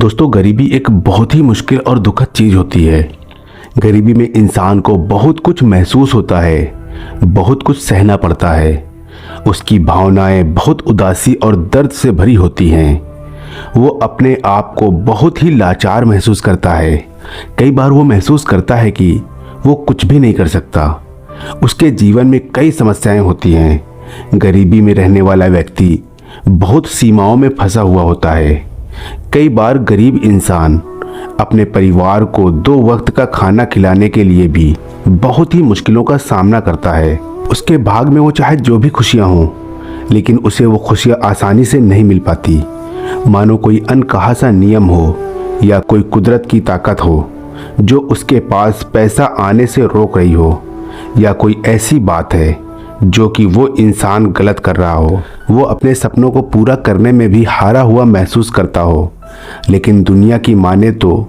दोस्तों, गरीबी एक बहुत ही मुश्किल और दुखद चीज होती है। गरीबी में इंसान को बहुत कुछ महसूस होता है, बहुत कुछ सहना पड़ता है। उसकी भावनाएं बहुत उदासी और दर्द से भरी होती हैं। वो अपने आप को बहुत ही लाचार महसूस करता है। कई बार वो महसूस करता है कि वो कुछ भी नहीं कर सकता। उसके जीवन में कई समस्याएं होती हैं। गरीबी में रहने वाला व्यक्ति बहुत सीमाओं में फंसा हुआ होता है। कई बार गरीब इंसान अपने परिवार को 2 वक्त का खाना खिलाने के लिए भी बहुत ही मुश्किलों का सामना करता है। उसके भाग में वो चाहे जो भी खुशियां हों, लेकिन उसे वो खुशियां आसानी से नहीं मिल पाती। मानो कोई अनकहा सा नियम हो या कोई कुदरत की ताकत हो जो उसके पास पैसा आने से रोक रही हो, या कोई ऐसी बात है जो कि वो इंसान गलत कर रहा हो। वो अपने सपनों को पूरा करने में भी हारा हुआ महसूस करता हो। लेकिन दुनिया की माने तो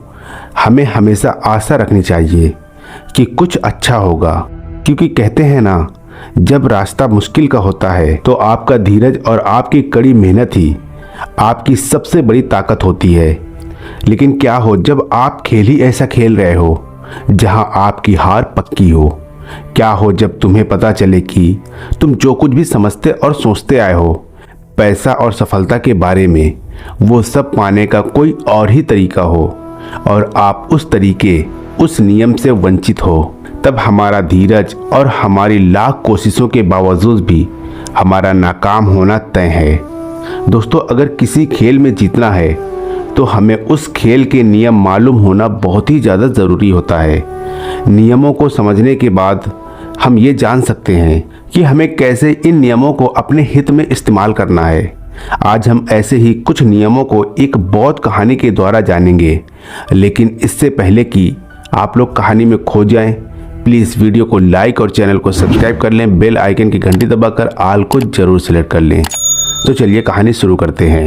हमें हमेशा आशा रखनी चाहिए कि कुछ अच्छा होगा, क्योंकि कहते हैं ना, जब रास्ता मुश्किल का होता है तो आपका धीरज और आपकी कड़ी मेहनत ही आपकी सबसे बड़ी ताकत होती है। लेकिन क्या हो जब आप खेल ही ऐसा खेल रहे हो जहां आपकी हार पक्की हो? क्या हो जब तुम्हें पता चले कि तुम जो कुछ भी समझते और सोचते आए हो पैसा और सफलता के बारे में, वो सब पाने का कोई और ही तरीका हो और आप उस तरीके, उस नियम से वंचित हो? तब हमारा धीरज और हमारी लाख कोशिशों के बावजूद भी हमारा नाकाम होना तय है। दोस्तों, अगर किसी खेल में जीतना है तो हमें उस खेल के नियम मालूम होना बहुत ही ज़्यादा ज़रूरी होता है। नियमों को समझने के बाद हम ये जान सकते हैं कि हमें कैसे इन नियमों को अपने हित में इस्तेमाल करना है। आज हम ऐसे ही कुछ नियमों को एक बौद्ध कहानी के द्वारा जानेंगे। लेकिन इससे पहले कि आप लोग कहानी में खो जाएं, प्लीज़ वीडियो को लाइक और चैनल को सब्सक्राइब कर लें। बेल आइकन की घंटी दबाकर आल को जरूर सिलेक्ट कर लें। तो चलिए कहानी शुरू करते हैं।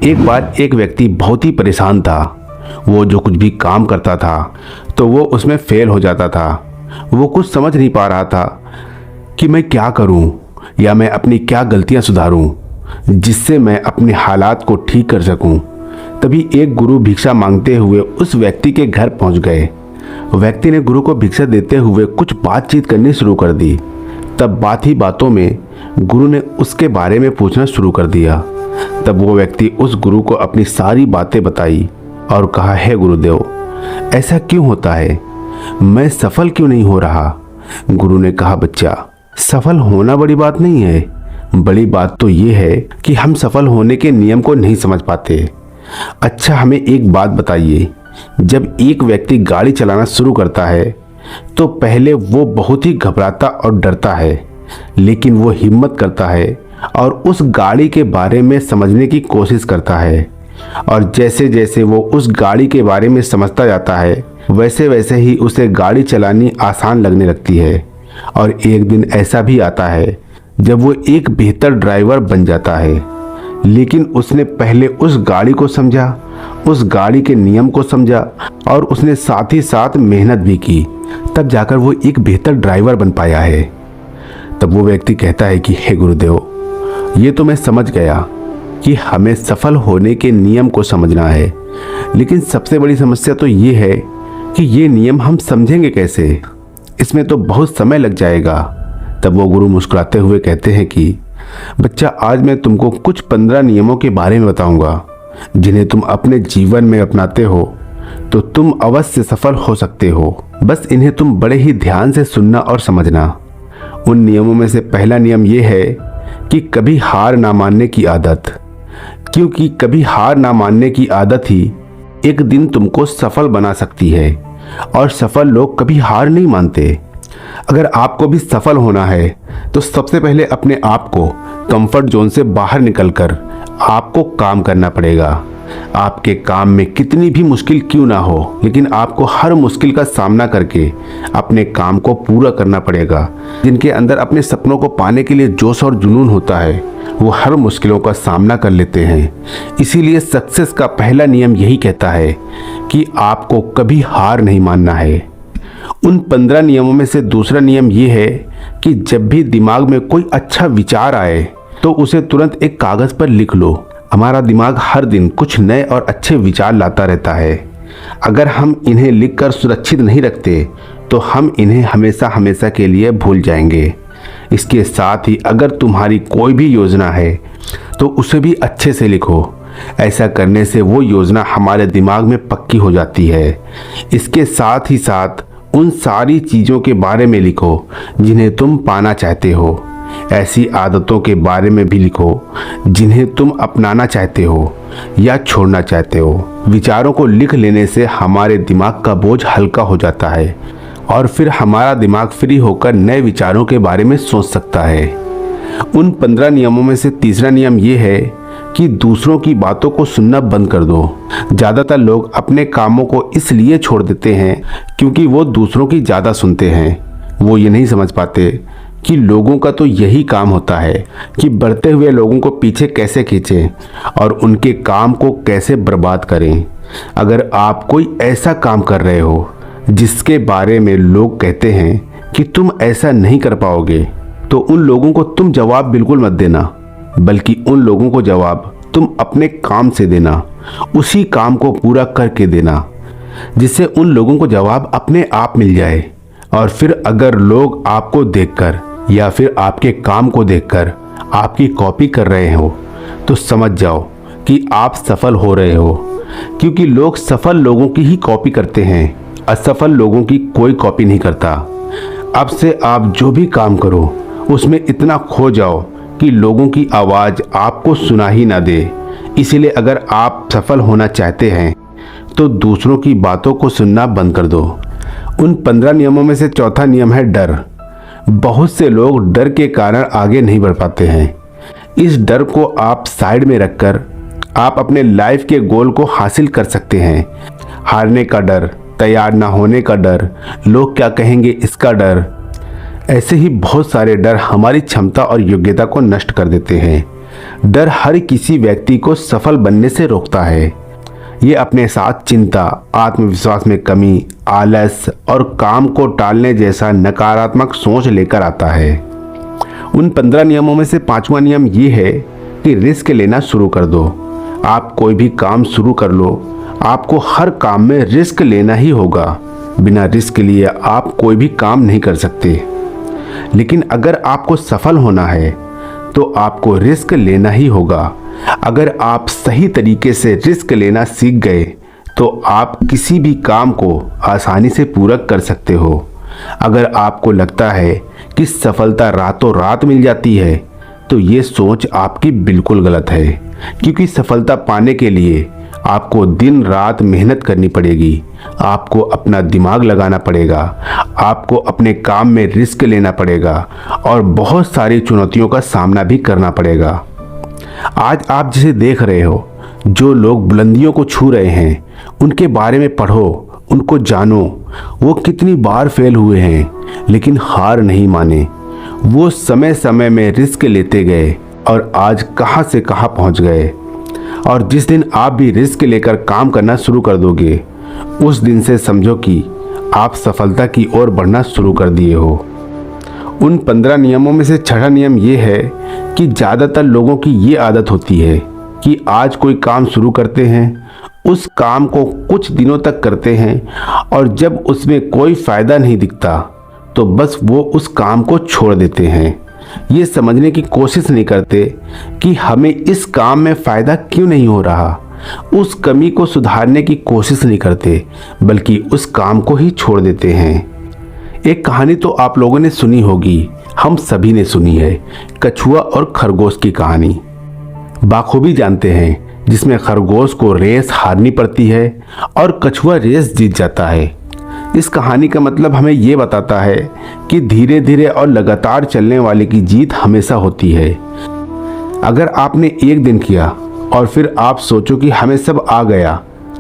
एक बार एक व्यक्ति बहुत ही परेशान था। वो जो कुछ भी काम करता था तो वो उसमें फेल हो जाता था। वो कुछ समझ नहीं पा रहा था कि मैं क्या करूं या मैं अपनी क्या गलतियां सुधारूं जिससे मैं अपने हालात को ठीक कर सकूं। तभी एक गुरु भिक्षा मांगते हुए उस व्यक्ति के घर पहुंच गए। व्यक्ति ने गुरु को भिक्षा देते हुए कुछ बातचीत करनी शुरू कर दी। तब बात ही बातों में गुरु ने उसके बारे में पूछना शुरू कर दिया। तब वो व्यक्ति उस गुरु को अपनी सारी बातें बताई और कहा, हे गुरुदेव, ऐसा क्यों होता है? मैं सफल क्यों नहीं हो रहा? गुरु ने कहा, बच्चा, सफल होना बड़ी बात नहीं है। बड़ी बात तो ये है कि हम सफल होने के नियम को नहीं समझ पाते। अच्छा, हमें एक बात बताइए, जब एक व्यक्ति गाड़ी चलाना शुरू करता है तो पहले वो बहुत ही घबराता और डरता है, लेकिन वो हिम्मत करता है और उस गाड़ी के बारे में समझने की कोशिश करता है। और जैसे जैसे वो उस गाड़ी के बारे में समझता जाता है, वैसे वैसे ही उसे गाड़ी चलानी आसान लगने लगती है। और एक दिन ऐसा भी आता है जब वो एक बेहतर ड्राइवर बन जाता है। लेकिन उसने पहले उस गाड़ी को समझा, उस गाड़ी के नियम को समझा और उसने साथ ही साथ मेहनत भी की, तब जाकर वो एक बेहतर ड्राइवर बन पाया है। तब वो व्यक्ति कहता है कि हे गुरुदेव, ये तो मैं समझ गया कि हमें सफल होने के नियम को समझना है, लेकिन सबसे बड़ी समस्या तो ये है कि ये नियम हम समझेंगे कैसे? इसमें तो बहुत समय लग जाएगा। तब वो गुरु मुस्कुराते हुए कहते हैं कि बच्चा, आज मैं तुमको कुछ 15 नियमों के बारे में बताऊंगा, जिन्हें तुम अपने जीवन में अपनाते हो तो तुम अवश्य सफल हो सकते हो। बस इन्हें तुम बड़े ही ध्यान से सुनना और समझना। उन नियमों में से पहला नियम ये है कि कभी हार ना मानने की आदत, क्योंकि कभी हार ना मानने की आदत ही एक दिन तुमको सफल बना सकती है। और सफल लोग कभी हार नहीं मानते। अगर आपको भी सफल होना है तो सबसे पहले अपने आप को कंफर्ट जोन से बाहर निकलकर आपको काम करना पड़ेगा। आपके काम में कितनी भी मुश्किल क्यों ना हो, लेकिन आपको हर मुश्किल का सामना करके अपने काम को पूरा करना पड़ेगा। जिनके अंदर अपने सपनों को पाने के लिए जोश और जुनून होता है, वो हर मुश्किलों का सामना कर लेते हैं। इसीलिए सक्सेस का पहला नियम यही कहता है कि आपको कभी हार नहीं मानना है। उन 15 नियमों में से दूसरा नियम ये है कि जब भी दिमाग में कोई अच्छा विचार आए तो उसे तुरंत एक कागज पर लिख लो। हमारा दिमाग हर दिन कुछ नए और अच्छे विचार लाता रहता है। अगर हम इन्हें लिखकर सुरक्षित नहीं रखते तो हम इन्हें हमेशा हमेशा के लिए भूल जाएंगे। इसके साथ ही अगर तुम्हारी कोई भी योजना है तो उसे भी अच्छे से लिखो। ऐसा करने से वो योजना हमारे दिमाग में पक्की हो जाती है। इसके साथ ही साथ उन सारी चीज़ों के बारे में लिखो जिन्हें तुम पाना चाहते हो। ऐसी आदतों के बारे में भी लिखो जिन्हें तुम अपनाना चाहते हो या छोड़ना चाहते हो। विचारों को लिख लेने से हमारे दिमाग का बोझ हल्का हो जाता है और फिर हमारा दिमाग फ्री होकर नए विचारों के बारे में सोच सकता है। उन 15 नियमों में से तीसरा नियम ये है कि दूसरों की बातों को सुनना बंद कर दो। ज़्यादातर लोग अपने कामों को इसलिए छोड़ देते हैं क्योंकि वो दूसरों की ज़्यादा सुनते हैं। वो ये नहीं समझ पाते कि लोगों का तो यही काम होता है कि बढ़ते हुए लोगों को पीछे कैसे खींचें और उनके काम को कैसे बर्बाद करें। अगर आप कोई ऐसा काम कर रहे हो जिसके बारे में लोग कहते हैं कि तुम ऐसा नहीं कर पाओगे, तो उन लोगों को तुम जवाब बिल्कुल मत देना, बल्कि उन लोगों को जवाब तुम अपने काम से देना। उसी काम को पूरा करके देना जिससे उन लोगों को जवाब अपने आप मिल जाए। और फिर अगर लोग आपको देखकर या फिर आपके काम को देखकर आपकी कॉपी कर रहे हो तो समझ जाओ कि आप सफल हो रहे हो, क्योंकि लोग सफल लोगों की ही कॉपी करते हैं, असफल लोगों की कोई कॉपी नहीं करता। अब से आप जो भी काम करो उसमें इतना खो जाओ कि लोगों की आवाज़ आपको सुना ही ना दे। इसीलिए अगर आप सफल होना चाहते हैं तो दूसरों की बातों को सुनना बंद कर दो। उन 15 नियमों में से चौथा नियम है डर। बहुत से लोग डर के कारण आगे नहीं बढ़ पाते हैं। इस डर को आप साइड में रखकर आप अपने लाइफ के गोल को हासिल कर सकते हैं। हारने का डर, तैयार ना होने का डर, लोग क्या कहेंगे इसका डर, ऐसे ही बहुत सारे डर हमारी क्षमता और योग्यता को नष्ट कर देते हैं। डर हर किसी व्यक्ति को सफल बनने से रोकता है। ये अपने साथ चिंता, आत्मविश्वास में कमी, आलस और काम को टालने जैसा नकारात्मक सोच लेकर आता है। उन 15 नियमों में से 5वां नियम ये है कि रिस्क लेना शुरू कर दो। आप कोई भी काम शुरू कर लो, आपको हर काम में रिस्क लेना ही होगा। बिना रिस्क लिए आप कोई भी काम नहीं कर सकते। लेकिन अगर आपको सफल होना है तो आपको रिस्क लेना ही होगा। अगर आप सही तरीके से रिस्क लेना सीख गए तो आप किसी भी काम को आसानी से पूरा कर सकते हो। अगर आपको लगता है कि सफलता रातों रात मिल जाती है तो ये सोच आपकी बिल्कुल गलत है, क्योंकि सफलता पाने के लिए आपको दिन रात मेहनत करनी पड़ेगी, आपको अपना दिमाग लगाना पड़ेगा, आपको अपने काम में रिस्क लेना पड़ेगा और बहुत सारी चुनौतियों का सामना भी करना पड़ेगा। आज आप जिसे देख रहे हो, जो लोग बुलंदियों को छू रहे हैं, उनके बारे में पढ़ो, उनको जानो। वो कितनी बार फेल हुए हैं लेकिन हार नहीं माने। वो समय समय में रिस्क लेते गए और आज कहां से कहां पहुंच गए। और जिस दिन आप भी रिस्क लेकर काम करना शुरू कर दोगे, उस दिन से समझो कि आप सफलता की ओर बढ़ना शुरू कर दिए हो। उन 15 नियमों में से 6वां नियम ये है कि ज़्यादातर लोगों की ये आदत होती है कि आज कोई काम शुरू करते हैं, उस काम को कुछ दिनों तक करते हैं और जब उसमें कोई फ़ायदा नहीं दिखता तो बस वो उस काम को छोड़ देते हैं। ये समझने की कोशिश नहीं करते कि हमें इस काम में फ़ायदा क्यों नहीं हो रहा। उस कमी को सुधारने की कोशिश नहीं करते, बल्कि उस काम को ही छोड़ देते हैं। एक कहानी तो आप लोगों ने सुनी होगी, हम सभी ने सुनी है, कछुआ और खरगोश की कहानी। बाखूबी जानते हैं जिसमें खरगोश को रेस हारनी पड़ती है और कछुआ रेस जीत जाता है। इस कहानी का मतलब हमें ये बताता है कि धीरे धीरे और लगातार चलने वाले की जीत हमेशा होती है। अगर आपने एक दिन किया और फिर आप सोचो कि हमें सब आ गया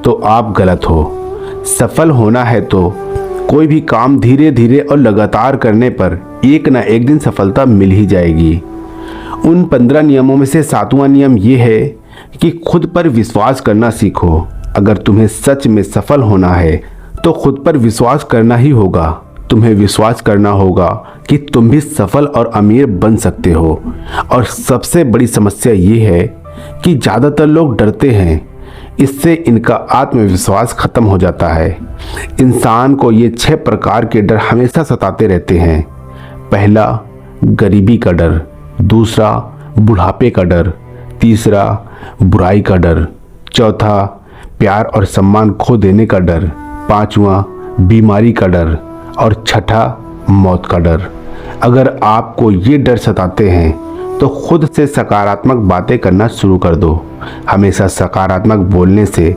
तो आप गलत हो। सफल होना है तो कोई भी काम धीरे धीरे और लगातार करने पर एक ना एक दिन सफलता मिल ही जाएगी। उन 15 नियमों में से 7वां नियम ये है कि खुद पर विश्वास करना सीखो। अगर तुम्हें सच में सफल होना है तो खुद पर विश्वास करना ही होगा। तुम्हें विश्वास करना होगा कि तुम भी सफल और अमीर बन सकते हो। और सबसे बड़ी समस्या ये है कि ज़्यादातर लोग डरते हैं। इससे इनका आत्मविश्वास खत्म हो जाता है। इंसान को ये 6 प्रकार के डर हमेशा सताते रहते हैं। पहला, गरीबी का डर। दूसरा, बुढ़ापे का डर। तीसरा, बुराई का डर। चौथा, प्यार और सम्मान खो देने का डर। पांचवा, बीमारी का डर। और छठा, मौत का डर। अगर आपको ये डर सताते हैं तो खुद से सकारात्मक बातें करना शुरू कर दो। हमेशा सकारात्मक बोलने से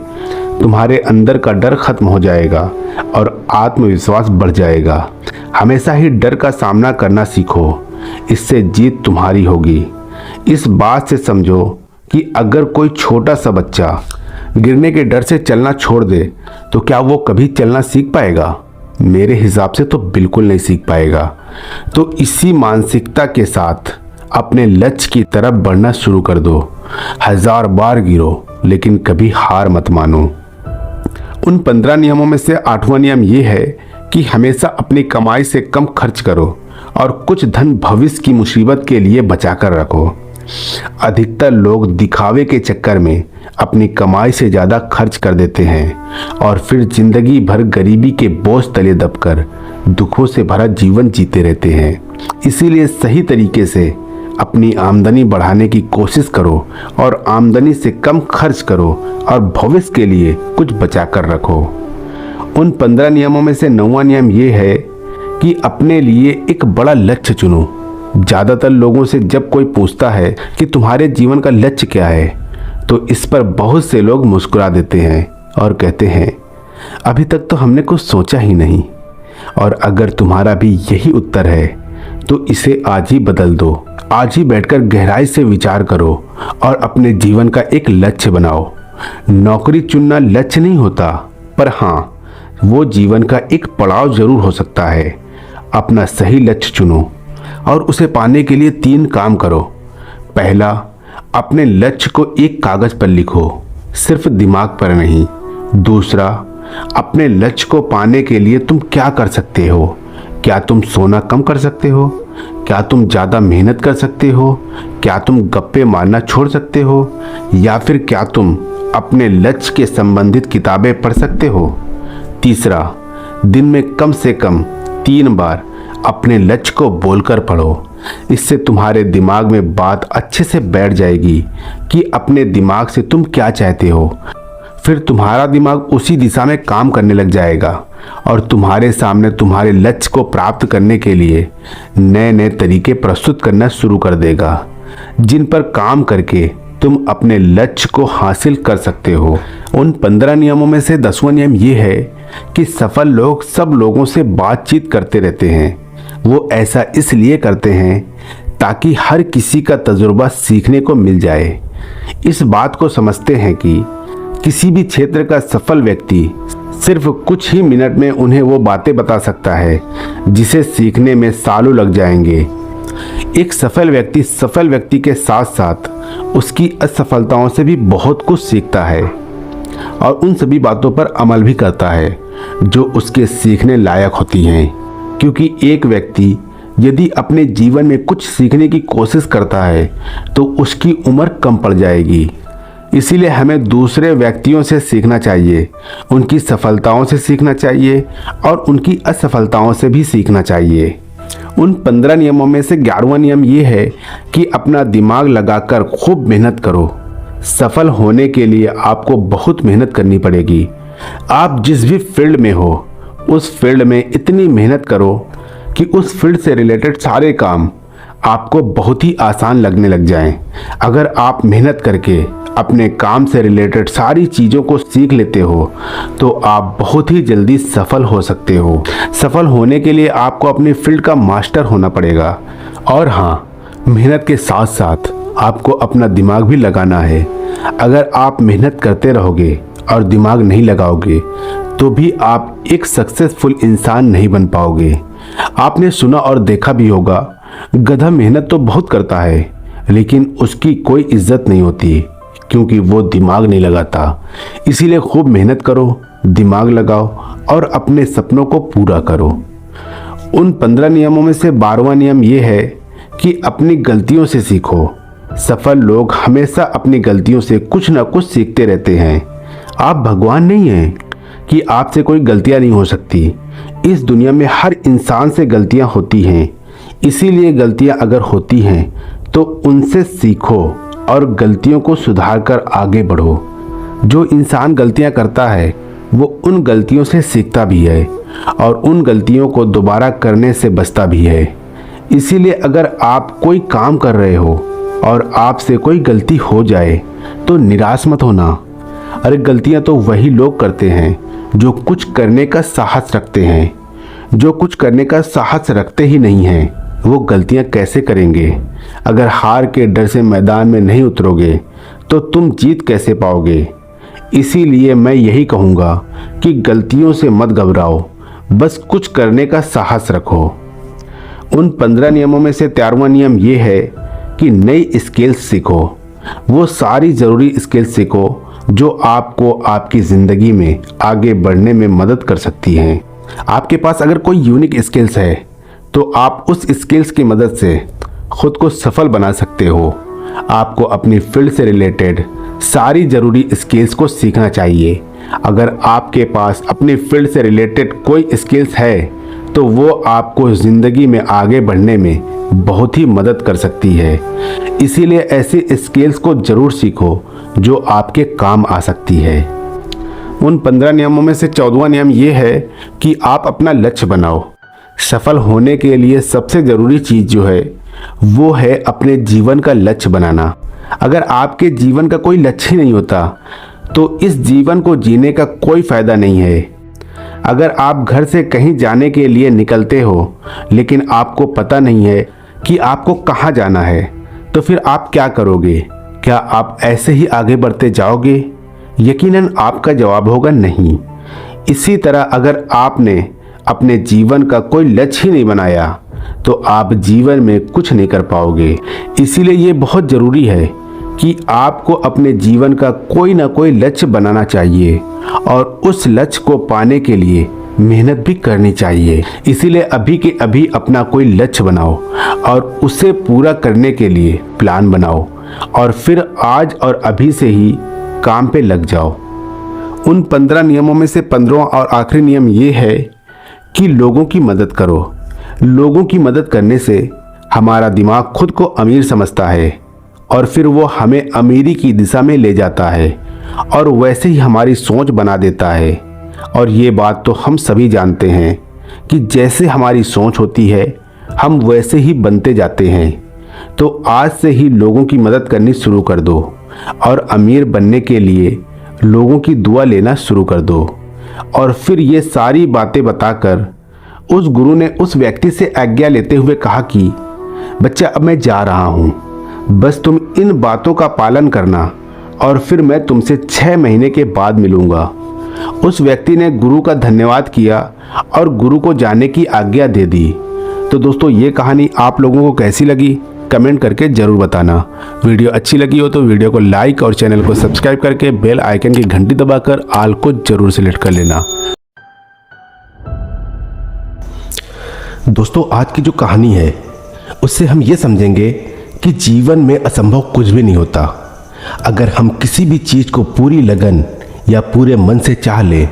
तुम्हारे अंदर का डर खत्म हो जाएगा और आत्मविश्वास बढ़ जाएगा। हमेशा ही डर का सामना करना सीखो, इससे जीत तुम्हारी होगी। इस बात से समझो कि अगर कोई छोटा सा बच्चा गिरने के डर से चलना छोड़ दे तो क्या वो कभी चलना सीख पाएगा? मेरे हिसाब से तो बिल्कुल नहीं सीख पाएगा। तो इसी मानसिकता के साथ अपने लक्ष्य की तरफ बढ़ना शुरू कर दो। 1000 बार गिरो लेकिन कभी हार मत मानो। उन 15 नियमों में से 8वां नियम ये है कि हमेशा अपनी कमाई से कम खर्च करो और कुछ धन भविष्य की मुसीबत के लिए बचा कर रखो। अधिकतर लोग दिखावे के चक्कर में अपनी कमाई से ज़्यादा खर्च कर देते हैं और फिर जिंदगी भर गरीबी के बोझ तले दबकर दुखों से भरा जीवन जीते रहते हैं। इसीलिए सही तरीके से अपनी आमदनी बढ़ाने की कोशिश करो और आमदनी से कम खर्च करो और भविष्य के लिए कुछ बचा कर रखो। उन 15 नियमों में से 9वां नियम ये है कि अपने लिए एक बड़ा लक्ष्य चुनो। ज़्यादातर लोगों से जब कोई पूछता है कि तुम्हारे जीवन का लक्ष्य क्या है तो इस पर बहुत से लोग मुस्कुरा देते हैं और कहते हैं अभी तक तो हमने कुछ सोचा ही नहीं। और अगर तुम्हारा भी यही उत्तर है तो इसे आज ही बदल दो। आज ही बैठकर गहराई से विचार करो और अपने जीवन का एक लक्ष्य बनाओ। नौकरी चुनना लक्ष्य नहीं होता, पर हाँ, वो जीवन का एक पड़ाव जरूर हो सकता है। अपना सही लक्ष्य चुनो और उसे पाने के लिए 3 काम करो। पहला, अपने लक्ष्य को एक कागज पर लिखो, सिर्फ दिमाग पर नहीं। दूसरा, अपने लक्ष्य को पाने के लिए तुम क्या कर सकते हो? क्या तुम सोना कम कर सकते हो? क्या तुम ज़्यादा मेहनत कर सकते हो? क्या तुम गप्पे मारना छोड़ सकते हो? या फिर क्या तुम अपने लक्ष्य के संबंधित किताबें पढ़ सकते हो? तीसरा, दिन में कम से कम 3 बार अपने लक्ष्य को बोलकर पढ़ो। इससे तुम्हारे दिमाग में बात अच्छे से बैठ जाएगी कि अपने दिमाग से तुम क्या चाहते हो। फिर तुम्हारा दिमाग उसी दिशा में काम करने लग जाएगा और तुम्हारे सामने तुम्हारे लक्ष्य को प्राप्त करने के लिए नए नए तरीके प्रस्तुत करना शुरू कर देगा, जिन पर काम करके तुम अपने लक्ष्य को हासिल कर सकते हो। उन 15 नियमों में से 10वां नियम ये है कि सफल लोग सब लोगों से बातचीत करते रहते हैं। वो ऐसा इसलिए करते हैं ताकि हर किसी का तजुर्बा सीखने को मिल जाए। इस बात को समझते हैं कि किसी भी क्षेत्र का सफल व्यक्ति सिर्फ कुछ ही मिनट में उन्हें वो बातें बता सकता है जिसे सीखने में सालों लग जाएंगे। एक सफल व्यक्ति के साथ साथ उसकी असफलताओं से भी बहुत कुछ सीखता है और उन सभी बातों पर अमल भी करता है जो उसके सीखने लायक होती हैं। क्योंकि एक व्यक्ति यदि अपने जीवन में कुछ सीखने की कोशिश करता है तो उसकी उम्र कम पड़ जाएगी। इसीलिए हमें दूसरे व्यक्तियों से सीखना चाहिए, उनकी सफलताओं से सीखना चाहिए और उनकी असफलताओं से भी सीखना चाहिए। उन 15 नियमों में से 11वां नियम ये है कि अपना दिमाग लगाकर खूब मेहनत करो। सफल होने के लिए आपको बहुत मेहनत करनी पड़ेगी। आप जिस भी फील्ड में हो उस फील्ड में इतनी मेहनत करो कि उस फील्ड से रिलेटेड सारे काम आपको बहुत ही आसान लगने लग जाएं। अगर आप मेहनत करके अपने काम से रिलेटेड सारी चीज़ों को सीख लेते हो तो आप बहुत ही जल्दी सफल हो सकते हो। सफल होने के लिए आपको अपनी फील्ड का मास्टर होना पड़ेगा। और हाँ, मेहनत के साथ साथ आपको अपना दिमाग भी लगाना है। अगर आप मेहनत करते रहोगे और दिमाग नहीं लगाओगे तो भी आप एक सक्सेसफुल इंसान नहीं बन पाओगे। आपने सुना और देखा भी होगा, गधा मेहनत तो बहुत करता है लेकिन उसकी कोई इज्जत नहीं होती क्योंकि वो दिमाग नहीं लगाता। इसीलिए खूब मेहनत करो, दिमाग लगाओ और अपने सपनों को पूरा करो। उन 15 नियमों में से 12वां नियम ये है कि अपनी गलतियों से सीखो। सफल लोग हमेशा अपनी गलतियों से कुछ ना कुछ सीखते रहते हैं। आप भगवान नहीं हैं कि आपसे कोई गलतियां नहीं हो सकती। इस दुनिया में हर इंसान से गलतियां होती हैं। इसीलिए गलतियां अगर होती हैं तो उनसे सीखो और गलतियों को सुधार कर आगे बढ़ो। जो इंसान गलतियां करता है वो उन गलतियों से सीखता भी है और उन गलतियों को दोबारा करने से बचता भी है। इसीलिए अगर आप कोई काम कर रहे हो और आपसे कोई गलती हो जाए तो निराश मत होना। अरे गलतियां तो वही लोग करते हैं जो कुछ करने का साहस रखते हैं। जो कुछ करने का साहस रखते ही नहीं हैं वो गलतियां कैसे करेंगे? अगर हार के डर से मैदान में नहीं उतरोगे तो तुम जीत कैसे पाओगे? इसीलिए मैं यही कहूँगा कि गलतियों से मत घबराओ, बस कुछ करने का साहस रखो। उन 15 नियमों में से 13वां नियम ये है कि नई स्किल्स सीखो। वो सारी ज़रूरी स्किल्स सीखो जो आपको आपकी ज़िंदगी में आगे बढ़ने में मदद कर सकती हैं। आपके पास अगर कोई यूनिक स्किल्स है तो आप उस स्किल्स की मदद से खुद को सफल बना सकते हो। आपको अपनी फील्ड से रिलेटेड सारी ज़रूरी स्किल्स को सीखना चाहिए। अगर आपके पास अपनी फील्ड से रिलेटेड कोई स्किल्स है तो वो आपको ज़िंदगी में आगे बढ़ने में बहुत ही मदद कर सकती है। इसीलिए ऐसी स्किल्स को ज़रूर सीखो जो आपके काम आ सकती है। उन 15 नियमों में से 14वां नियम ये है कि आप अपना लक्ष्य बनाओ। सफल होने के लिए सबसे ज़रूरी चीज़ जो है वो है अपने जीवन का लक्ष्य बनाना। अगर आपके जीवन का कोई लक्ष्य ही नहीं होता तो इस जीवन को जीने का कोई फ़ायदा नहीं है। अगर आप घर से कहीं जाने के लिए निकलते हो लेकिन आपको पता नहीं है कि आपको कहाँ जाना है तो फिर आप क्या करोगे? क्या आप ऐसे ही आगे बढ़ते जाओगे? यकीनन आपका जवाब होगा नहीं। इसी तरह अगर आपने अपने जीवन का कोई लक्ष्य ही नहीं बनाया तो आप जीवन में कुछ नहीं कर पाओगे। इसीलिए ये बहुत ज़रूरी है कि आपको अपने जीवन का कोई ना कोई लक्ष्य बनाना चाहिए और उस लक्ष्य को पाने के लिए मेहनत भी करनी चाहिए। इसीलिए अभी के अभी अपना कोई लक्ष्य बनाओ और उसे पूरा करने के लिए प्लान बनाओ और फिर आज और अभी से ही काम पे लग जाओ। उन 15 नियमों में से 15वां और आखिरी नियम ये है कि लोगों की मदद करो। लोगों की मदद करने से हमारा दिमाग खुद को अमीर समझता है और फिर वो हमें अमीरी की दिशा में ले जाता है और वैसे ही हमारी सोच बना देता है। और ये बात तो हम सभी जानते हैं कि जैसे हमारी सोच होती है हम वैसे ही बनते जाते हैं। तो आज से ही लोगों की मदद करनी शुरू कर दो और अमीर बनने के लिए लोगों की दुआ लेना शुरू कर दो। और फिर ये सारी बातें बताकर उस गुरु ने उस व्यक्ति से आज्ञा लेते हुए कहा कि बच्चा अब मैं जा रहा हूँ, बस तुम इन बातों का पालन करना और फिर मैं तुमसे 6 महीने के बाद मिलूँगा। उस व्यक्ति ने गुरु का धन्यवाद किया और गुरु को जाने की आज्ञा दे दी। तो दोस्तों ये कहानी आप लोगों को कैसी लगी कमेंट करके ज़रूर बताना। वीडियो अच्छी लगी हो तो वीडियो को लाइक और चैनल को सब्सक्राइब करके बेल आइकन की घंटी दबाकर ऑल को ज़रूर सेलेक्ट कर लेना। दोस्तों आज की जो कहानी है उससे हम ये समझेंगे कि जीवन में असंभव कुछ भी नहीं होता। अगर हम किसी भी चीज़ को पूरी लगन या पूरे मन से चाह लें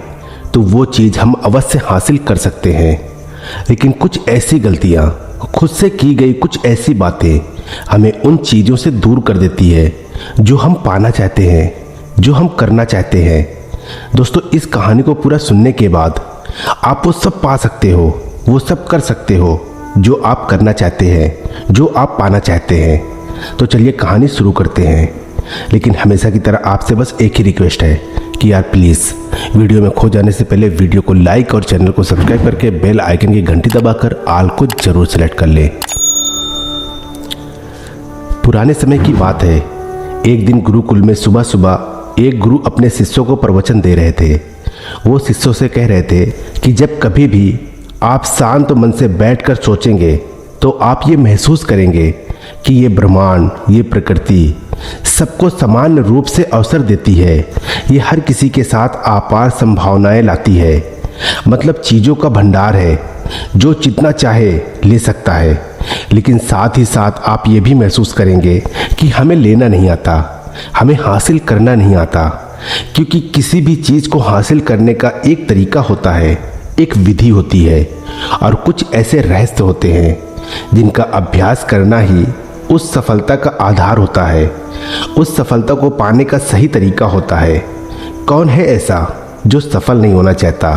तो वो चीज़ हम अवश्य हासिल कर सकते हैं। लेकिन कुछ ऐसी गलतियाँ, खुद से की गई कुछ ऐसी बातें हमें उन चीज़ों से दूर कर देती है जो हम पाना चाहते हैं, जो हम करना चाहते हैं। दोस्तों इस कहानी को पूरा सुनने के बाद आप वो सब पा सकते हो, वो सब कर सकते हो जो आप करना चाहते हैं, जो आप पाना चाहते हैं। तो चलिए कहानी शुरू करते हैं। लेकिन हमेशा की तरह आपसे बस एक ही रिक्वेस्ट है कि यार प्लीज़ वीडियो में खो जाने से पहले वीडियो को लाइक और चैनल को सब्सक्राइब करके बेल आइकन की घंटी दबाकर ऑल को जरूर सेलेक्ट कर लें। पुराने समय की बात है, एक दिन गुरुकुल में सुबह सुबह एक गुरु अपने शिष्यों को प्रवचन दे रहे थे। वो शिष्यों से कह रहे थे कि जब कभी भी आप शांत मन से बैठकर सोचेंगे तो आप ये महसूस करेंगे कि ये ब्रह्मांड, ये प्रकृति सबको समान रूप से अवसर देती है। ये हर किसी के साथ अपार संभावनाएं लाती है। मतलब चीज़ों का भंडार है, जो जितना चाहे ले सकता है। लेकिन साथ ही साथ आप ये भी महसूस करेंगे कि हमें लेना नहीं आता, हमें हासिल करना नहीं आता। क्योंकि किसी भी चीज़ को हासिल करने का एक तरीका होता है, एक विधि होती है, और कुछ ऐसे रहस्य होते हैं जिनका अभ्यास करना ही उस सफलता का आधार होता है, उस सफलता को पाने का सही तरीका होता है। कौन है ऐसा जो सफल नहीं होना चाहता?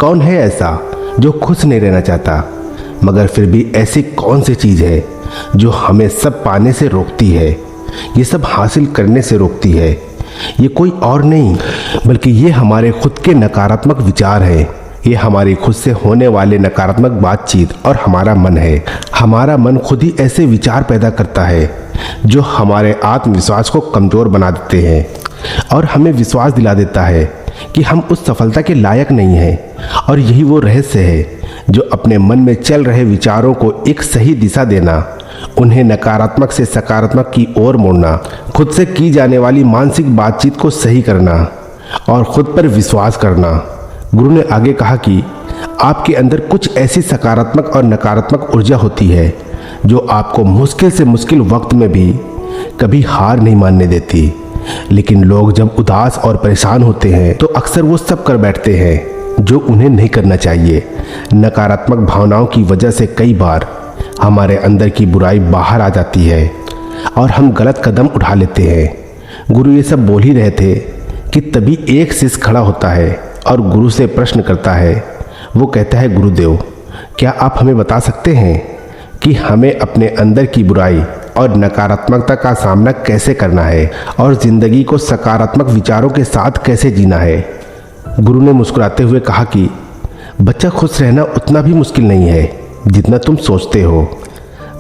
कौन है ऐसा जो खुश नहीं रहना चाहता? मगर फिर भी ऐसी कौन सी चीज़ है जो हमें सब पाने से रोकती है, ये सब हासिल करने से रोकती है? ये कोई और नहीं बल्कि ये हमारे खुद के नकारात्मक विचार हैं। ये हमारी खुद से होने वाले नकारात्मक बातचीत और हमारा मन है। हमारा मन खुद ही ऐसे विचार पैदा करता है जो हमारे आत्मविश्वास को कमज़ोर बना देते हैं और हमें विश्वास दिला देता है कि हम उस सफलता के लायक नहीं हैं। और यही वो रहस्य है जो अपने मन में चल रहे विचारों को एक सही दिशा देना, उन्हें नकारात्मक से सकारात्मक की ओर मोड़ना, खुद से की जाने वाली मानसिक बातचीत को सही करना और खुद पर विश्वास करना। गुरु ने आगे कहा कि आपके अंदर कुछ ऐसी सकारात्मक और नकारात्मक ऊर्जा होती है जो आपको मुश्किल से मुश्किल वक्त में भी कभी हार नहीं मानने देती। लेकिन लोग जब उदास और परेशान होते हैं तो अक्सर वो सब कर बैठते हैं जो उन्हें नहीं करना चाहिए। नकारात्मक भावनाओं की वजह से कई बार हमारे अंदर की बुराई बाहर आ जाती है और हम गलत कदम उठा लेते हैं। गुरु ये सब बोल ही रहे थे कि तभी एक शिष्य खड़ा होता है और गुरु से प्रश्न करता है। वो कहता है, गुरुदेव, क्या आप हमें बता सकते हैं कि हमें अपने अंदर की बुराई और नकारात्मकता का सामना कैसे करना है और ज़िंदगी को सकारात्मक विचारों के साथ कैसे जीना है? गुरु ने मुस्कुराते हुए कहा कि बच्चा, खुश रहना उतना भी मुश्किल नहीं है जितना तुम सोचते हो।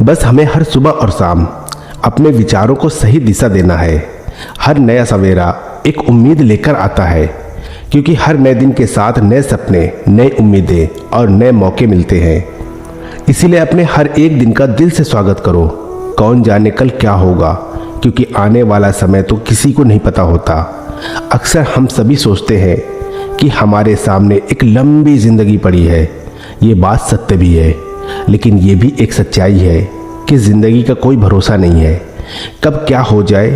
बस हमें हर सुबह और शाम अपने विचारों को सही दिशा देना है। हर नया सवेरा एक उम्मीद लेकर आता है, क्योंकि हर नए दिन के साथ नए सपने, नई उम्मीदें और नए मौके मिलते हैं। इसीलिए अपने हर एक दिन का दिल से स्वागत करो। कौन जाने कल क्या होगा, क्योंकि आने वाला समय तो किसी को नहीं पता होता। अक्सर हम सभी सोचते हैं कि हमारे सामने एक लंबी जिंदगी पड़ी है। ये बात सत्य भी है, लेकिन ये भी एक सच्चाई है कि जिंदगी का कोई भरोसा नहीं है। कब क्या हो जाए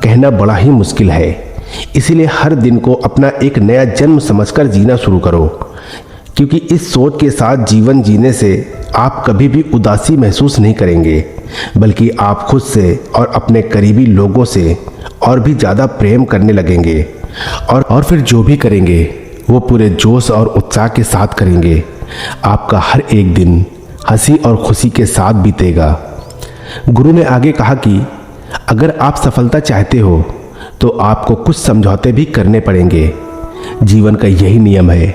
कहना बड़ा ही मुश्किल है। इसीलिए हर दिन को अपना एक नया जन्म समझकर जीना शुरू करो, क्योंकि इस सोच के साथ जीवन जीने से आप कभी भी उदासी महसूस नहीं करेंगे, बल्कि आप खुद से और अपने करीबी लोगों से और भी ज़्यादा प्रेम करने लगेंगे और फिर जो भी करेंगे वो पूरे जोश और उत्साह के साथ करेंगे। आपका हर एक दिन हंसी और खुशी के साथ बीतेगा। गुरु ने आगे कहा कि अगर आप सफलता चाहते हो तो आपको कुछ समझौते भी करने पड़ेंगे। जीवन का यही नियम है।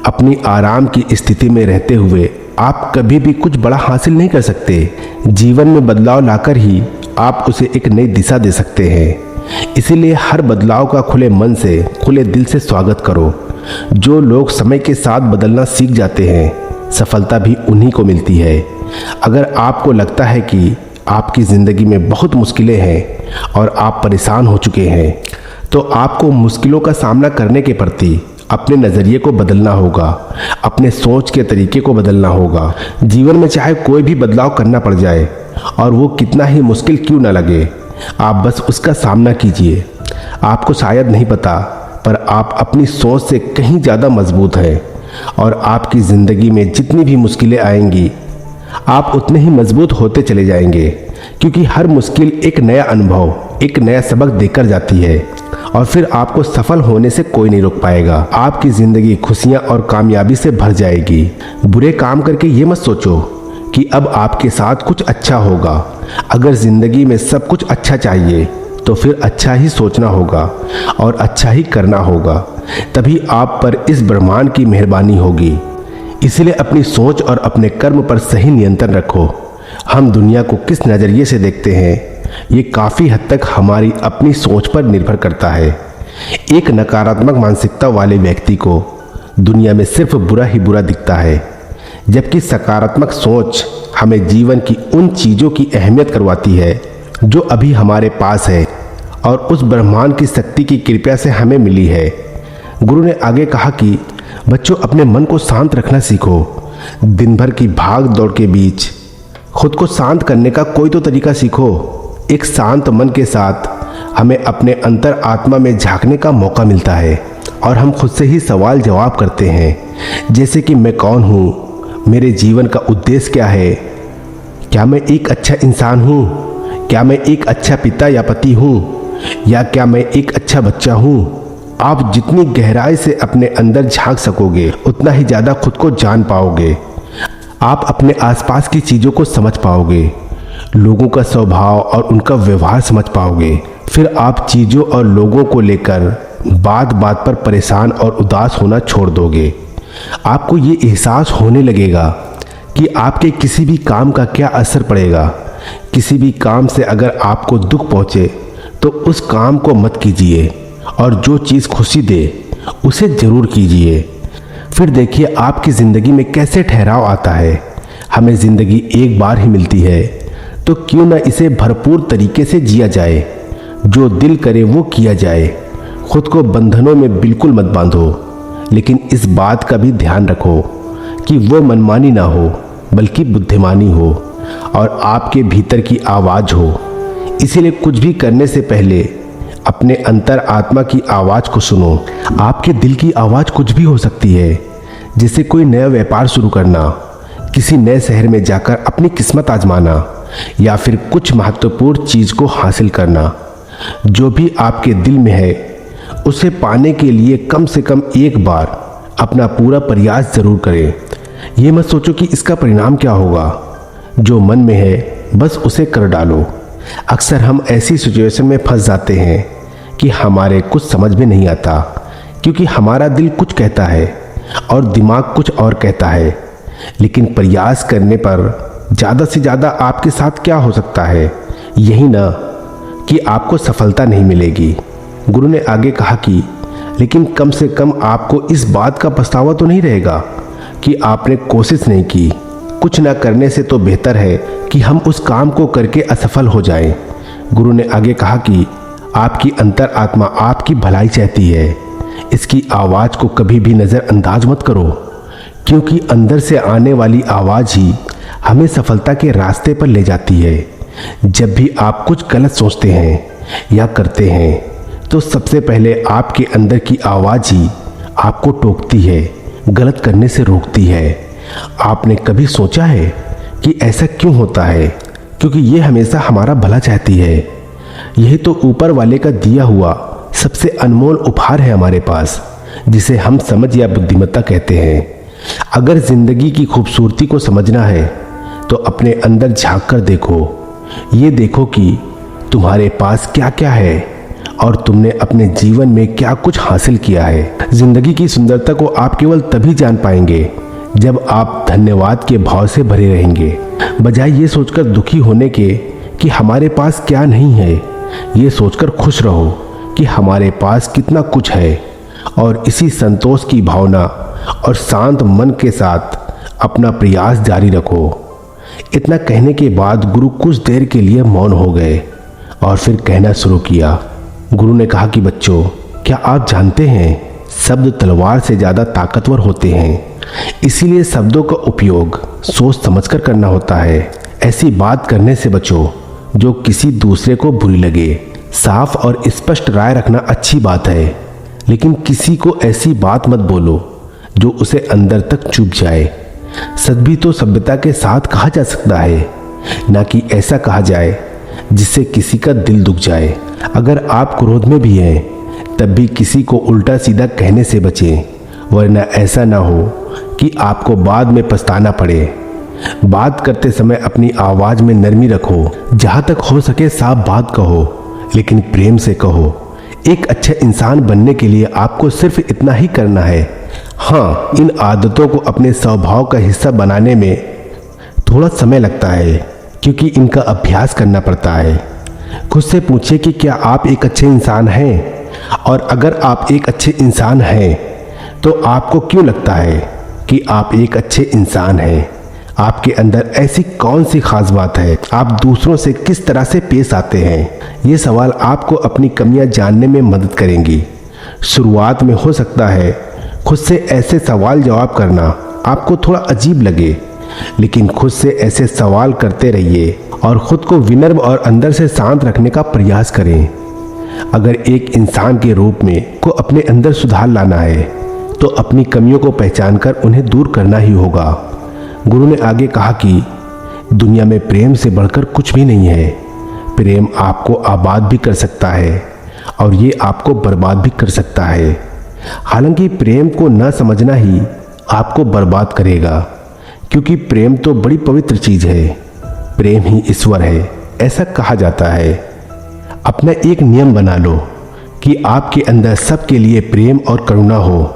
अपनी आराम की स्थिति में रहते हुए आप कभी भी कुछ बड़ा हासिल नहीं कर सकते। जीवन में बदलाव लाकर ही आप उसे एक नई दिशा दे सकते हैं। इसीलिए हर बदलाव का खुले मन से, खुले दिल से स्वागत करो। जो लोग समय के साथ बदलना सीख जाते हैं, सफलता भी उन्हीं को मिलती है। अगर आपको लगता है कि आपकी ज़िंदगी में बहुत मुश्किलें हैं और आप परेशान हो चुके हैं, तो आपको मुश्किलों का सामना करने के प्रति अपने नज़रिए को बदलना होगा, अपने सोच के तरीके को बदलना होगा। जीवन में चाहे कोई भी बदलाव करना पड़ जाए और वो कितना ही मुश्किल क्यों ना लगे, आप बस उसका सामना कीजिए। आपको शायद नहीं पता, पर आप अपनी सोच से कहीं ज़्यादा मजबूत हैं और आपकी ज़िंदगी में जितनी भी मुश्किलें आएंगी, आप उतने ही मजबूत होते चले जाएंगे, क्योंकि हर मुश्किल एक नया अनुभव, एक नया सबक देकर जाती है और फिर आपको सफल होने से कोई नहीं रोक पाएगा। आपकी ज़िंदगी खुशियाँ और कामयाबी से भर जाएगी। बुरे काम करके ये मत सोचो कि अब आपके साथ कुछ अच्छा होगा। अगर ज़िंदगी में सब कुछ अच्छा चाहिए तो फिर अच्छा ही सोचना होगा और अच्छा ही करना होगा, तभी आप पर इस ब्रह्मांड की मेहरबानी होगी। इसलिए अपनी सोच और अपने कर्म पर सही नियंत्रण रखो। हम दुनिया को किस नज़रिए से देखते हैं, ये काफ़ी हद तक हमारी अपनी सोच पर निर्भर करता है। एक नकारात्मक मानसिकता वाले व्यक्ति को दुनिया में सिर्फ बुरा ही बुरा दिखता है, जबकि सकारात्मक सोच हमें जीवन की उन चीज़ों की अहमियत करवाती है जो अभी हमारे पास है और उस ब्रह्मांड की शक्ति की कृपा से हमें मिली है। गुरु ने आगे कहा कि बच्चों, अपने मन को शांत रखना सीखो। दिन भर की भाग दौड़ के बीच खुद को शांत करने का कोई तो तरीका सीखो। एक शांत मन के साथ हमें अपने अंतर आत्मा में झांकने का मौका मिलता है और हम खुद से ही सवाल जवाब करते हैं, जैसे कि मैं कौन हूँ, मेरे जीवन का उद्देश्य क्या है, क्या मैं एक अच्छा इंसान हूँ, क्या मैं एक अच्छा पिता या पति हूँ, या क्या मैं एक अच्छा बच्चा हूँ। आप जितनी गहराई से अपने अंदर झांक सकोगे उतना ही ज़्यादा खुद को जान पाओगे। आप अपने आसपास की चीज़ों को समझ पाओगे, लोगों का स्वभाव और उनका व्यवहार समझ पाओगे। फिर आप चीज़ों और लोगों को लेकर बात बात पर परेशान और उदास होना छोड़ दोगे। आपको ये एहसास होने लगेगा कि आपके किसी भी काम का क्या असर पड़ेगा। किसी भी काम से अगर आपको दुख पहुँचे तो उस काम को मत कीजिए और जो चीज़ खुशी दे उसे ज़रूर कीजिए। फिर देखिए आपकी ज़िंदगी में कैसे ठहराव आता है। हमें ज़िंदगी एक बार ही मिलती है, तो क्यों ना इसे भरपूर तरीके से जिया जाए। जो दिल करे वो किया जाए। खुद को बंधनों में बिल्कुल मत बांधो, लेकिन इस बात का भी ध्यान रखो कि वो मनमानी ना हो बल्कि बुद्धिमानी हो और आपके भीतर की आवाज़ हो। इसीलिए कुछ भी करने से पहले अपने अंतर आत्मा की आवाज़ को सुनो। आपके दिल की आवाज़ कुछ भी हो सकती है, जैसे कोई नया व्यापार शुरू करना, किसी नए शहर में जाकर अपनी किस्मत आजमाना, या फिर कुछ महत्वपूर्ण चीज़ को हासिल करना। जो भी आपके दिल में है उसे पाने के लिए कम से कम एक बार अपना पूरा प्रयास ज़रूर करें। ये मत सोचो कि इसका परिणाम क्या होगा। जो मन में है बस उसे कर डालो। अक्सर हम ऐसी सिचुएशन में फंस जाते हैं कि हमारे कुछ समझ में नहीं आता, क्योंकि हमारा दिल कुछ कहता है और दिमाग कुछ और कहता है। लेकिन प्रयास करने पर ज़्यादा से ज़्यादा आपके साथ क्या हो सकता है, यही ना कि आपको सफलता नहीं मिलेगी। गुरु ने आगे कहा कि लेकिन कम से कम आपको इस बात का पछतावा तो नहीं रहेगा कि आपने कोशिश नहीं की। कुछ ना करने से तो बेहतर है कि हम उस काम को करके असफल हो जाएं। गुरु ने आगे कहा कि आपकी अंतर आत्मा आपकी भलाई चाहती है। इसकी आवाज़ को कभी भी नज़रअंदाज मत करो, क्योंकि अंदर से आने वाली आवाज़ ही हमें सफलता के रास्ते पर ले जाती है। जब भी आप कुछ गलत सोचते हैं या करते हैं तो सबसे पहले आपके अंदर की आवाज़ ही आपको टोकती है, गलत करने से रोकती है। आपने कभी सोचा है कि ऐसा क्यों होता है? क्योंकि ये हमेशा हमारा भला चाहती है। यही तो ऊपर वाले का दिया हुआ सबसे अनमोल उपहार है हमारे पास, जिसे हम समझ या बुद्धिमत्ता कहते हैं। अगर जिंदगी की खूबसूरती को समझना है तो अपने अंदर झांक कर देखो। ये देखो कि तुम्हारे पास क्या क्या है और तुमने अपने जीवन में क्या कुछ हासिल किया है। जिंदगी की सुंदरता को आप केवल तभी जान पाएंगे जब आप धन्यवाद के भाव से भरे रहेंगे, बजाय ये सोचकर दुखी होने के कि हमारे पास क्या नहीं है। ये सोचकर खुश रहो कि हमारे पास कितना कुछ है, और इसी संतोष की भावना और शांत मन के साथ अपना प्रयास जारी रखो। इतना कहने के बाद गुरु कुछ देर के लिए मौन हो गए और फिर कहना शुरू किया। गुरु ने कहा कि बच्चों, क्या आप जानते हैं, शब्द तलवार से ज़्यादा ताकतवर होते हैं। इसीलिए शब्दों का उपयोग सोच समझकर करना होता है। ऐसी बात करने से बचो जो किसी दूसरे को बुरी लगे। साफ और स्पष्ट राय रखना अच्छी बात है, लेकिन किसी को ऐसी बात मत बोलो जो उसे अंदर तक चुभ जाए। सच भी तो सभ्यता के साथ कहा जा सकता है, ना कि ऐसा कहा जाए जिससे किसी का दिल दुख जाए। अगर आप क्रोध में भी हैं तब भी किसी को उल्टा सीधा कहने से बचें, वरना ऐसा ना हो कि आपको बाद में पछताना पड़े। बात करते समय अपनी आवाज़ में नरमी रखो। जहाँ तक हो सके साफ बात कहो, लेकिन प्रेम से कहो। एक अच्छा इंसान बनने के लिए आपको सिर्फ इतना ही करना है। हाँ, इन आदतों को अपने स्वभाव का हिस्सा बनाने में थोड़ा समय लगता है, क्योंकि इनका अभ्यास करना पड़ता है। खुद से पूछिए कि क्या आप एक अच्छे इंसान हैं, और अगर आप एक अच्छे इंसान हैं तो आपको क्यों लगता है कि आप एक अच्छे इंसान हैं। आपके अंदर ऐसी कौन सी खास बात है, आप दूसरों से किस तरह से पेश आते हैं। ये सवाल आपको अपनी कमियां जानने में मदद करेंगी। शुरुआत में हो सकता है खुद से ऐसे सवाल जवाब करना आपको थोड़ा अजीब लगे, लेकिन खुद से ऐसे सवाल करते रहिए और खुद को विनम्र और अंदर से शांत रखने का प्रयास करें। अगर एक इंसान के रूप में को अपने अंदर सुधार लाना है तो अपनी कमियों को पहचानकर उन्हें दूर करना ही होगा। गुरु ने आगे कहा कि दुनिया में प्रेम से बढ़कर कुछ भी नहीं है। प्रेम आपको आबाद भी कर सकता है और ये आपको बर्बाद भी कर सकता है। हालांकि प्रेम को न समझना ही आपको बर्बाद करेगा, क्योंकि प्रेम तो बड़ी पवित्र चीज है। प्रेम ही ईश्वर है, ऐसा कहा जाता है। अपना एक नियम बना लो कि आपके अंदर सबके लिए प्रेम और करुणा हो।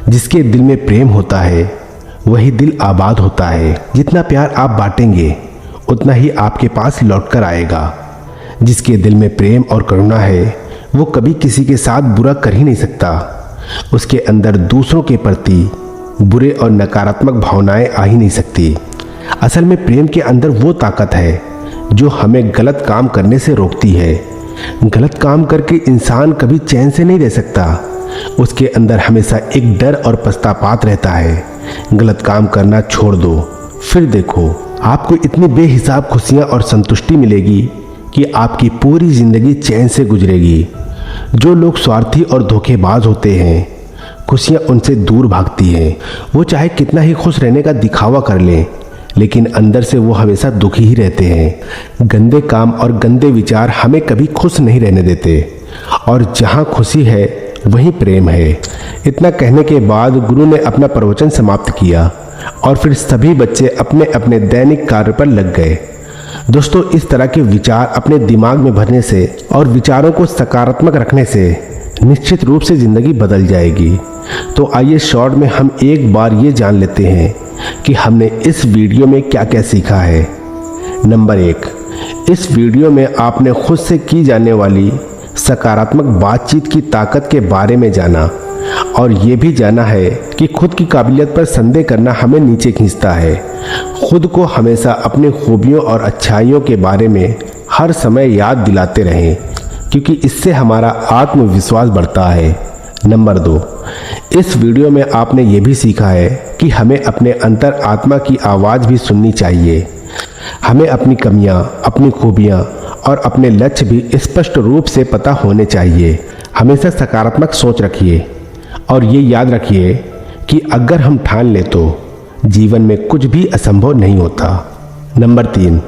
जिसके दिल में प्रेम होता है वही दिल आबाद होता है। जितना प्यार आप बांटेंगे उतना ही आपके पास लौटकर आएगा। जिसके दिल में प्रेम और करुणा है वो कभी किसी के साथ बुरा कर ही नहीं सकता। उसके अंदर दूसरों के प्रति बुरे और नकारात्मक भावनाएं आ ही नहीं सकती। असल में प्रेम के अंदर वो ताकत है जो हमें गलत काम करने से रोकती है। गलत काम करके इंसान कभी चैन से नहीं रह सकता। उसके अंदर हमेशा एक डर और पछतावा रहता है। गलत काम करना छोड़ दो, फिर देखो आपको इतनी बेहिसाब खुशियां और संतुष्टि मिलेगी कि आपकी पूरी जिंदगी चैन से गुजरेगी। जो लोग स्वार्थी और धोखेबाज होते हैं, खुशियां उनसे दूर भागती हैं। वो चाहे कितना ही खुश रहने का दिखावा कर लें, लेकिन अंदर से वो हमेशा दुखी ही रहते हैं। गंदे काम और गंदे विचार हमें कभी खुश नहीं रहने देते, और जहाँ खुशी है वहीं प्रेम है। इतना कहने के बाद गुरु ने अपना प्रवचन समाप्त किया और फिर सभी बच्चे अपने अपने दैनिक कार्य पर लग गए। दोस्तों, इस तरह के विचार अपने दिमाग में भरने से और विचारों को सकारात्मक रखने से निश्चित रूप से जिंदगी बदल जाएगी। तो आइए शॉर्ट में हम एक बार ये जान लेते हैं कि हमने इस वीडियो में क्या क्या सीखा है। नंबर 1, इस वीडियो में आपने खुद से की जाने वाली सकारात्मक बातचीत की ताकत के बारे में जाना, और ये भी जाना है कि खुद की काबिलियत पर संदेह करना हमें नीचे खींचता है। खुद को हमेशा अपनी खूबियों और अच्छाइयों के बारे में हर समय याद दिलाते रहें, क्योंकि इससे हमारा आत्मविश्वास बढ़ता है। नंबर 2, इस वीडियो में आपने ये भी सीखा है कि हमें अपने अंतर आत्मा की आवाज़ भी सुननी चाहिए। हमें अपनी कमियां, अपनी खूबियां और अपने लक्ष्य भी स्पष्ट रूप से पता होने चाहिए। हमेशा सकारात्मक सोच रखिए और ये याद रखिए कि अगर हम ठान लें तो जीवन में कुछ भी असंभव नहीं होता। नंबर 3,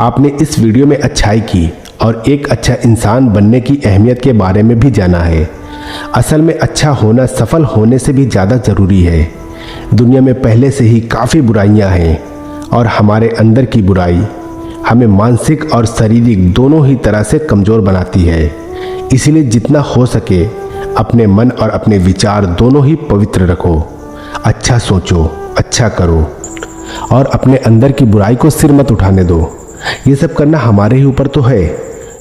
आपने इस वीडियो में अच्छाई की और एक अच्छा इंसान बनने की अहमियत के बारे में भी जाना है। असल में अच्छा होना सफल होने से भी ज़्यादा ज़रूरी है। दुनिया में पहले से ही काफ़ी बुराइयां हैं, और हमारे अंदर की बुराई हमें मानसिक और शारीरिक दोनों ही तरह से कमज़ोर बनाती है। इसलिए जितना हो सके अपने मन और अपने विचार दोनों ही पवित्र रखो। अच्छा सोचो, अच्छा करो, और अपने अंदर की बुराई को सिर मत उठाने दो। ये सब करना हमारे ही ऊपर तो है।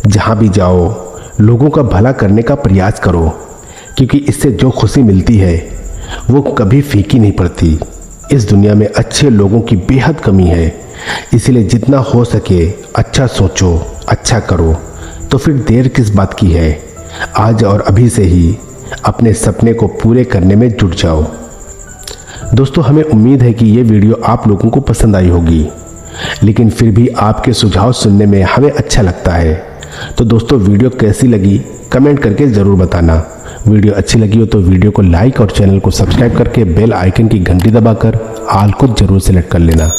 जहाँ भी जाओ लोगों का भला करने का प्रयास करो, क्योंकि इससे जो खुशी मिलती है वो कभी फीकी नहीं पड़ती। इस दुनिया में अच्छे लोगों की बेहद कमी है। इसलिए जितना हो सके अच्छा सोचो, अच्छा करो। तो फिर देर किस बात की है? आज और अभी से ही अपने सपने को पूरे करने में जुट जाओ। दोस्तों, हमें उम्मीद है कि ये वीडियो आप लोगों को पसंद आई होगी, लेकिन फिर भी आपके सुझाव सुनने में हमें अच्छा लगता है। तो दोस्तों, वीडियो कैसी लगी कमेंट करके ज़रूर बताना। वीडियो अच्छी लगी हो तो वीडियो को लाइक और चैनल को सब्सक्राइब करके बेल आइकन की घंटी दबाकर ऑल को जरूर सेलेक्ट कर लेना।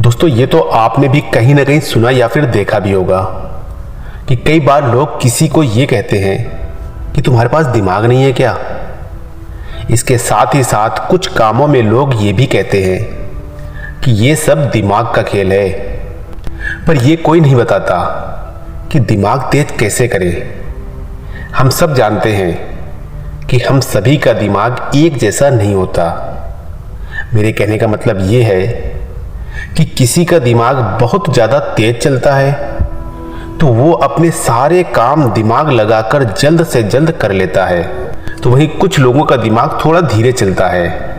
दोस्तों, ये तो आपने भी कहीं ना कहीं सुना या फिर देखा भी होगा कि कई बार लोग किसी को ये कहते हैं कि तुम्हारे पास दिमाग नहीं है क्या। इसके साथ ही साथ कुछ कामों में लोग ये भी कहते हैं कि ये सब दिमाग का खेल है, पर ये कोई नहीं बताता कि दिमाग तेज कैसे करें। हम सब जानते हैं कि हम सभी का दिमाग एक जैसा नहीं होता। मेरे कहने का मतलब ये है कि किसी का दिमाग बहुत ज़्यादा तेज चलता है तो वो अपने सारे काम दिमाग लगाकर जल्द से जल्द कर लेता है, तो वहीं कुछ लोगों का दिमाग थोड़ा धीरे चलता है।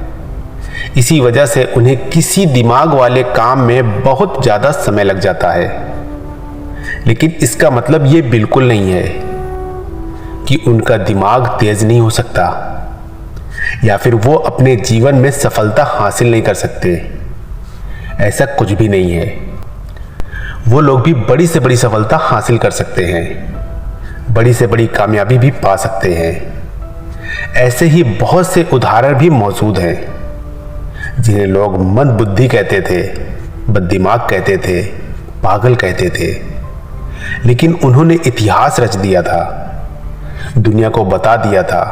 इसी वजह से उन्हें किसी दिमाग वाले काम में बहुत ज़्यादा समय लग जाता है। लेकिन इसका मतलब ये बिल्कुल नहीं है कि उनका दिमाग तेज नहीं हो सकता। या फिर वो अपने जीवन में सफलता हासिल नहीं कर सकते। ऐसा कुछ भी नहीं है। वो लोग भी बड़ी से बड़ी सफलता हासिल कर सकते हैं, बड़ी से बड़ी कामयाबी भी पा सकते हैं। ऐसे ही बहुत से उदाहरण भी मौजूद हैं जिन्हें लोग मंदबुद्धि कहते थे, बददिमाग कहते थे, पागल कहते थे, लेकिन उन्होंने इतिहास रच दिया था, दुनिया को बता दिया था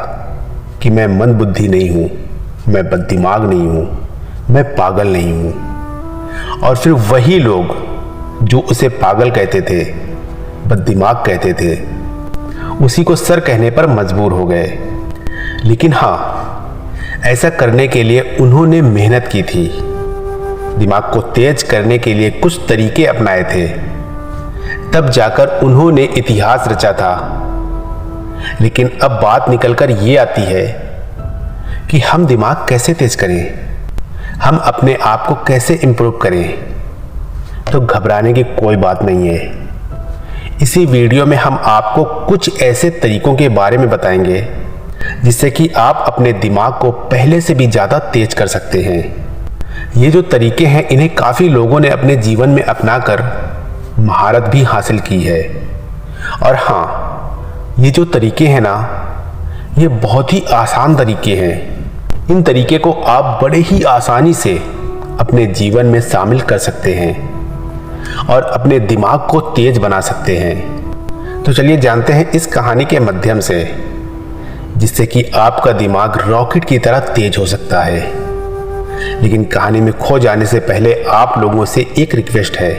कि मैं मंदबुद्धि नहीं हूं, मैं बददिमाग नहीं हूं, मैं पागल नहीं हूं। और फिर वही लोग जो उसे पागल कहते थे, बददिमाग कहते थे, उसी को सर कहने पर मजबूर हो गए। लेकिन हाँ, ऐसा करने के लिए उन्होंने मेहनत की थी, दिमाग को तेज करने के लिए कुछ तरीके अपनाए थे, तब जाकर उन्होंने इतिहास रचा था। लेकिन अब बात निकलकर ये आती है कि हम दिमाग कैसे तेज करें, हम अपने आप को कैसे इंप्रूव करें। तो घबराने की कोई बात नहीं है। इसी वीडियो में हम आपको कुछ ऐसे तरीकों के बारे में बताएंगे जिससे कि आप अपने दिमाग को पहले से भी ज़्यादा तेज कर सकते हैं। ये जो तरीके हैं, इन्हें काफ़ी लोगों ने अपने जीवन में अपनाकर महारत भी हासिल की है। और हाँ, ये जो तरीके हैं ना, ये बहुत ही आसान तरीके हैं। इन तरीके को आप बड़े ही आसानी से अपने जीवन में शामिल कर सकते हैं और अपने दिमाग को तेज बना सकते हैं। तो चलिए जानते हैं इस कहानी के माध्यम से, जिससे कि आपका दिमाग रॉकेट की तरह तेज हो सकता है। लेकिन कहानी में खो जाने से पहले आप लोगों से एक रिक्वेस्ट है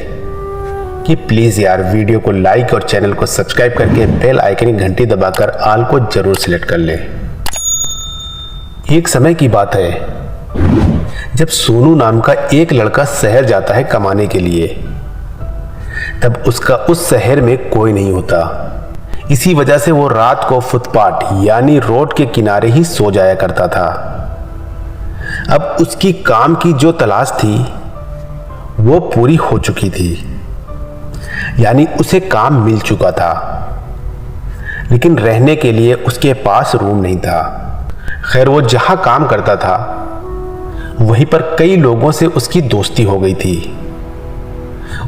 कि प्लीज़ यार, वीडियो को लाइक और चैनल को सब्सक्राइब करके बेल आइकन की घंटी दबाकर ऑल को जरूर सिलेक्ट कर लें। एक समय की बात है जब सोनू नाम का एक लड़का शहर जाता है कमाने के लिए। तब उसका उस शहर में कोई नहीं होता। इसी वजह से वो रात को फुटपाथ यानी रोड के किनारे ही सो जाया करता था। अब उसकी काम की जो तलाश थी वो पूरी हो चुकी थी, यानी उसे काम मिल चुका था, लेकिन रहने के लिए उसके पास रूम नहीं था। खैर, वो जहां काम करता था वहीं पर कई लोगों से उसकी दोस्ती हो गई थी।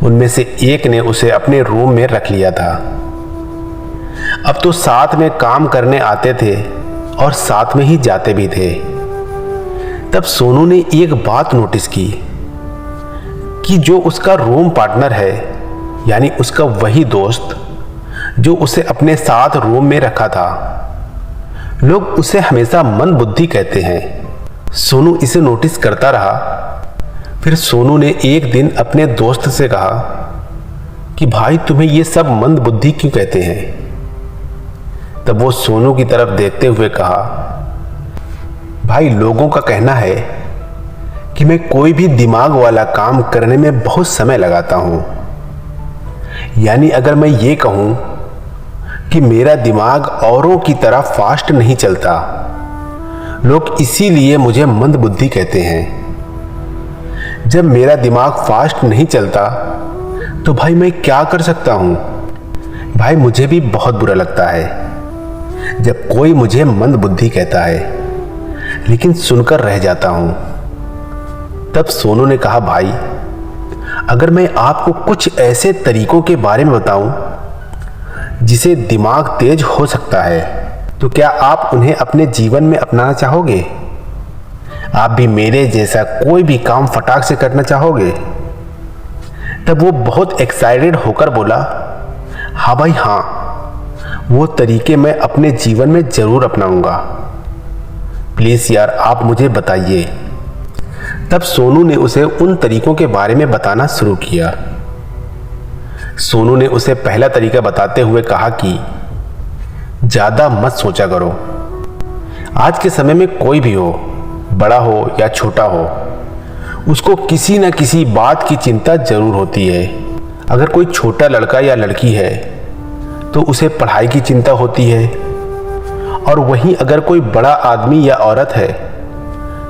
उनमें से एक ने उसे अपने रूम में रख लिया था। अब तो साथ में काम करने आते थे और साथ में ही जाते भी थे। तब सोनू ने एक बात नोटिस की कि जो उसका रूम पार्टनर है, यानी उसका वही दोस्त जो उसे अपने साथ रूम में रखा था, लोग उसे हमेशा मंदबुद्धि कहते हैं। सोनू इसे नोटिस करता रहा। फिर सोनू ने एक दिन अपने दोस्त से कहा कि भाई, तुम्हें ये सब मंदबुद्धि क्यों कहते हैं? तब वो सोनू की तरफ देखते हुए कहा, भाई, लोगों का कहना है कि मैं कोई भी दिमाग वाला काम करने में बहुत समय लगाता हूं। यानी अगर मैं ये कहूं कि मेरा दिमाग औरों की तरह फास्ट नहीं चलता, लोग इसीलिए मुझे मंदबुद्धि कहते हैं। जब मेरा दिमाग फास्ट नहीं चलता तो भाई मैं क्या कर सकता हूं? भाई, मुझे भी बहुत बुरा लगता है जब कोई मुझे मंदबुद्धि कहता है, लेकिन सुनकर रह जाता हूं। तब सोनू ने कहा, भाई, अगर मैं आपको कुछ ऐसे तरीकों के बारे में बताऊं जिसे दिमाग तेज हो सकता है, तो क्या आप उन्हें अपने जीवन में अपनाना चाहोगे? आप भी मेरे जैसा कोई भी काम फटाक से करना चाहोगे? तब वो बहुत एक्साइटेड होकर बोला, हाँ भाई, हाँ, वो तरीके मैं अपने जीवन में जरूर अपनाऊंगा। प्लीज़ यार, आप मुझे बताइए। तब सोनू ने उसे उन तरीकों के बारे में बताना शुरू किया। सोनू ने उसे पहला तरीका बताते हुए कहा कि ज़्यादा मत सोचा करो। आज के समय में कोई भी हो, बड़ा हो या छोटा हो, उसको किसी न किसी बात की चिंता जरूर होती है। अगर कोई छोटा लड़का या लड़की है तो उसे पढ़ाई की चिंता होती है, और वहीं अगर कोई बड़ा आदमी या औरत है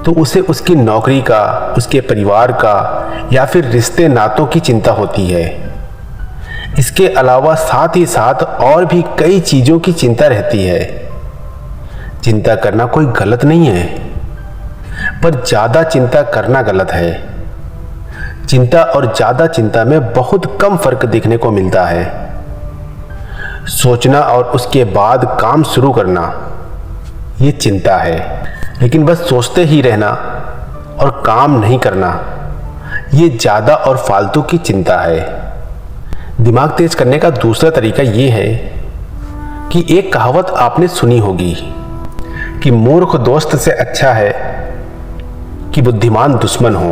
तो उसे उसकी नौकरी का, उसके परिवार का या फिर रिश्ते नातों की चिंता होती है। इसके अलावा साथ ही साथ और भी कई चीज़ों की चिंता रहती है। चिंता करना कोई गलत नहीं है, पर ज़्यादा चिंता करना गलत है। चिंता और ज़्यादा चिंता में बहुत कम फर्क देखने को मिलता है। सोचना और उसके बाद काम शुरू करना, ये चिंता है। लेकिन बस सोचते ही रहना और काम नहीं करना, ये ज़्यादा और फालतू की चिंता है। दिमाग तेज करने का दूसरा तरीका ये है कि एक कहावत आपने सुनी होगी कि मूर्ख दोस्त से अच्छा है कि बुद्धिमान दुश्मन हो।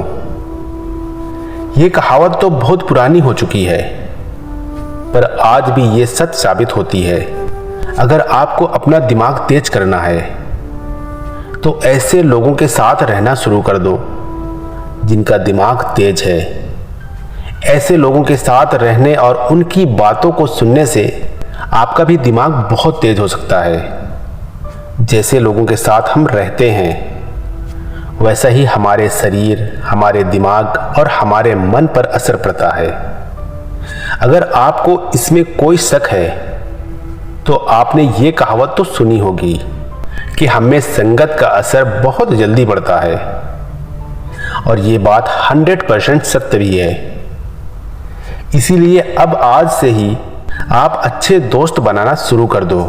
ये कहावत तो बहुत पुरानी हो चुकी है, पर आज भी ये सच साबित होती है। अगर आपको अपना दिमाग तेज करना है तो ऐसे लोगों के साथ रहना शुरू कर दो जिनका दिमाग तेज है। ऐसे लोगों के साथ रहने और उनकी बातों को सुनने से आपका भी दिमाग बहुत तेज हो सकता है। जैसे लोगों के साथ हम रहते हैं वैसा ही हमारे शरीर, हमारे दिमाग और हमारे मन पर असर पड़ता है। अगर आपको इसमें कोई शक है तो आपने ये कहावत तो सुनी होगी कि हमें संगत का असर बहुत जल्दी पड़ता है, और ये बात 100% सत्य भी है। इसीलिए अब आज से ही आप अच्छे दोस्त बनाना शुरू कर दो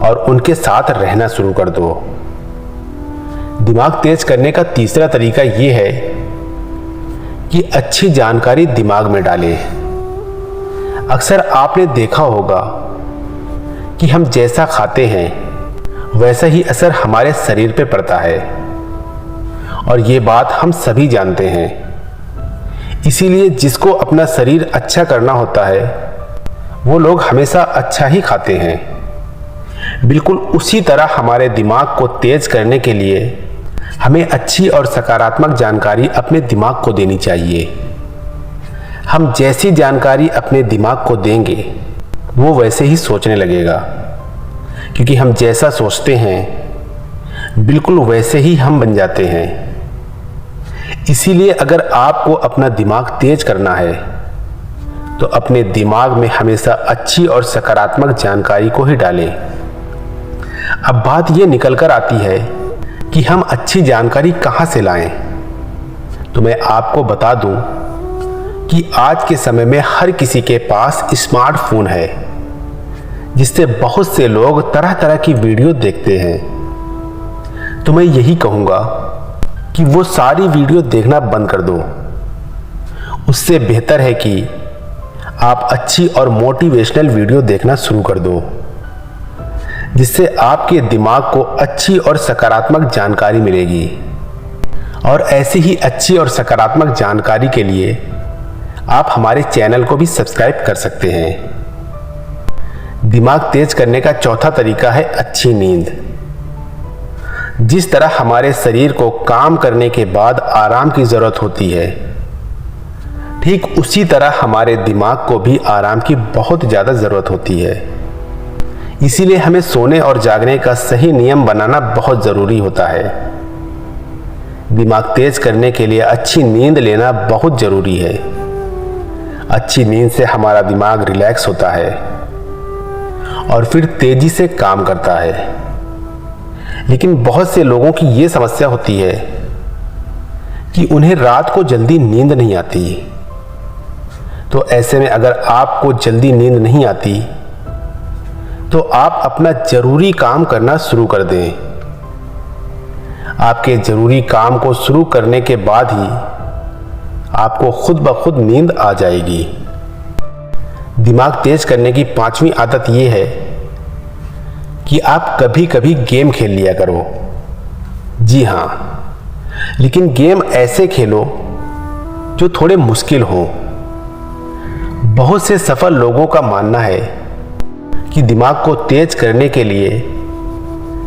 और उनके साथ रहना शुरू कर दो। दिमाग तेज करने का तीसरा तरीका ये है कि अच्छी जानकारी दिमाग में डालें। अक्सर आपने देखा होगा कि हम जैसा खाते हैं वैसा ही असर हमारे शरीर पे पड़ता है, और ये बात हम सभी जानते हैं। इसीलिए जिसको अपना शरीर अच्छा करना होता है वो लोग हमेशा अच्छा ही खाते हैं। बिल्कुल उसी तरह हमारे दिमाग को तेज करने के लिए हमें अच्छी और सकारात्मक जानकारी अपने दिमाग को देनी चाहिए। हम जैसी जानकारी अपने दिमाग को देंगे वो वैसे ही सोचने लगेगा, क्योंकि हम जैसा सोचते हैं बिल्कुल वैसे ही हम बन जाते हैं। इसीलिए अगर आपको अपना दिमाग तेज करना है तो अपने दिमाग में हमेशा अच्छी और सकारात्मक जानकारी को ही डालें। अब बात ये निकल कर आती है कि हम अच्छी जानकारी कहाँ से लाएं। तो मैं आपको बता दूं कि आज के समय में हर किसी के पास स्मार्टफोन है, जिससे बहुत से लोग तरह तरह की वीडियो देखते हैं। तो मैं यही कहूँगा कि वो सारी वीडियो देखना बंद कर दो। उससे बेहतर है कि आप अच्छी और मोटिवेशनल वीडियो देखना शुरू कर दो, जिससे आपके दिमाग को अच्छी और सकारात्मक जानकारी मिलेगी। और ऐसी ही अच्छी और सकारात्मक जानकारी के लिए आप हमारे चैनल को भी सब्सक्राइब कर सकते हैं। दिमाग तेज करने का चौथा तरीका है अच्छी नींद। जिस तरह हमारे शरीर को काम करने के बाद आराम की जरूरत होती है, ठीक उसी तरह हमारे दिमाग को भी आराम की बहुत ज़्यादा ज़रूरत होती है। इसीलिए हमें सोने और जागने का सही नियम बनाना बहुत ज़रूरी होता है। दिमाग तेज करने के लिए अच्छी नींद लेना बहुत ज़रूरी है। अच्छी नींद से हमारा दिमाग रिलैक्स होता है और फिर तेजी से काम करता है। लेकिन बहुत से लोगों की ये समस्या होती है कि उन्हें रात को जल्दी नींद नहीं आती। तो ऐसे में अगर आपको जल्दी नींद नहीं आती तो आप अपना जरूरी काम करना शुरू कर दें। आपके जरूरी काम को शुरू करने के बाद ही आपको खुद ब खुद नींद आ जाएगी। दिमाग तेज करने की पांचवी आदत यह है कि आप कभी कभी गेम खेल लिया करो। जी हाँ, लेकिन गेम ऐसे खेलो जो थोड़े मुश्किल हो। बहुत से सफल लोगों का मानना है कि दिमाग को तेज करने के लिए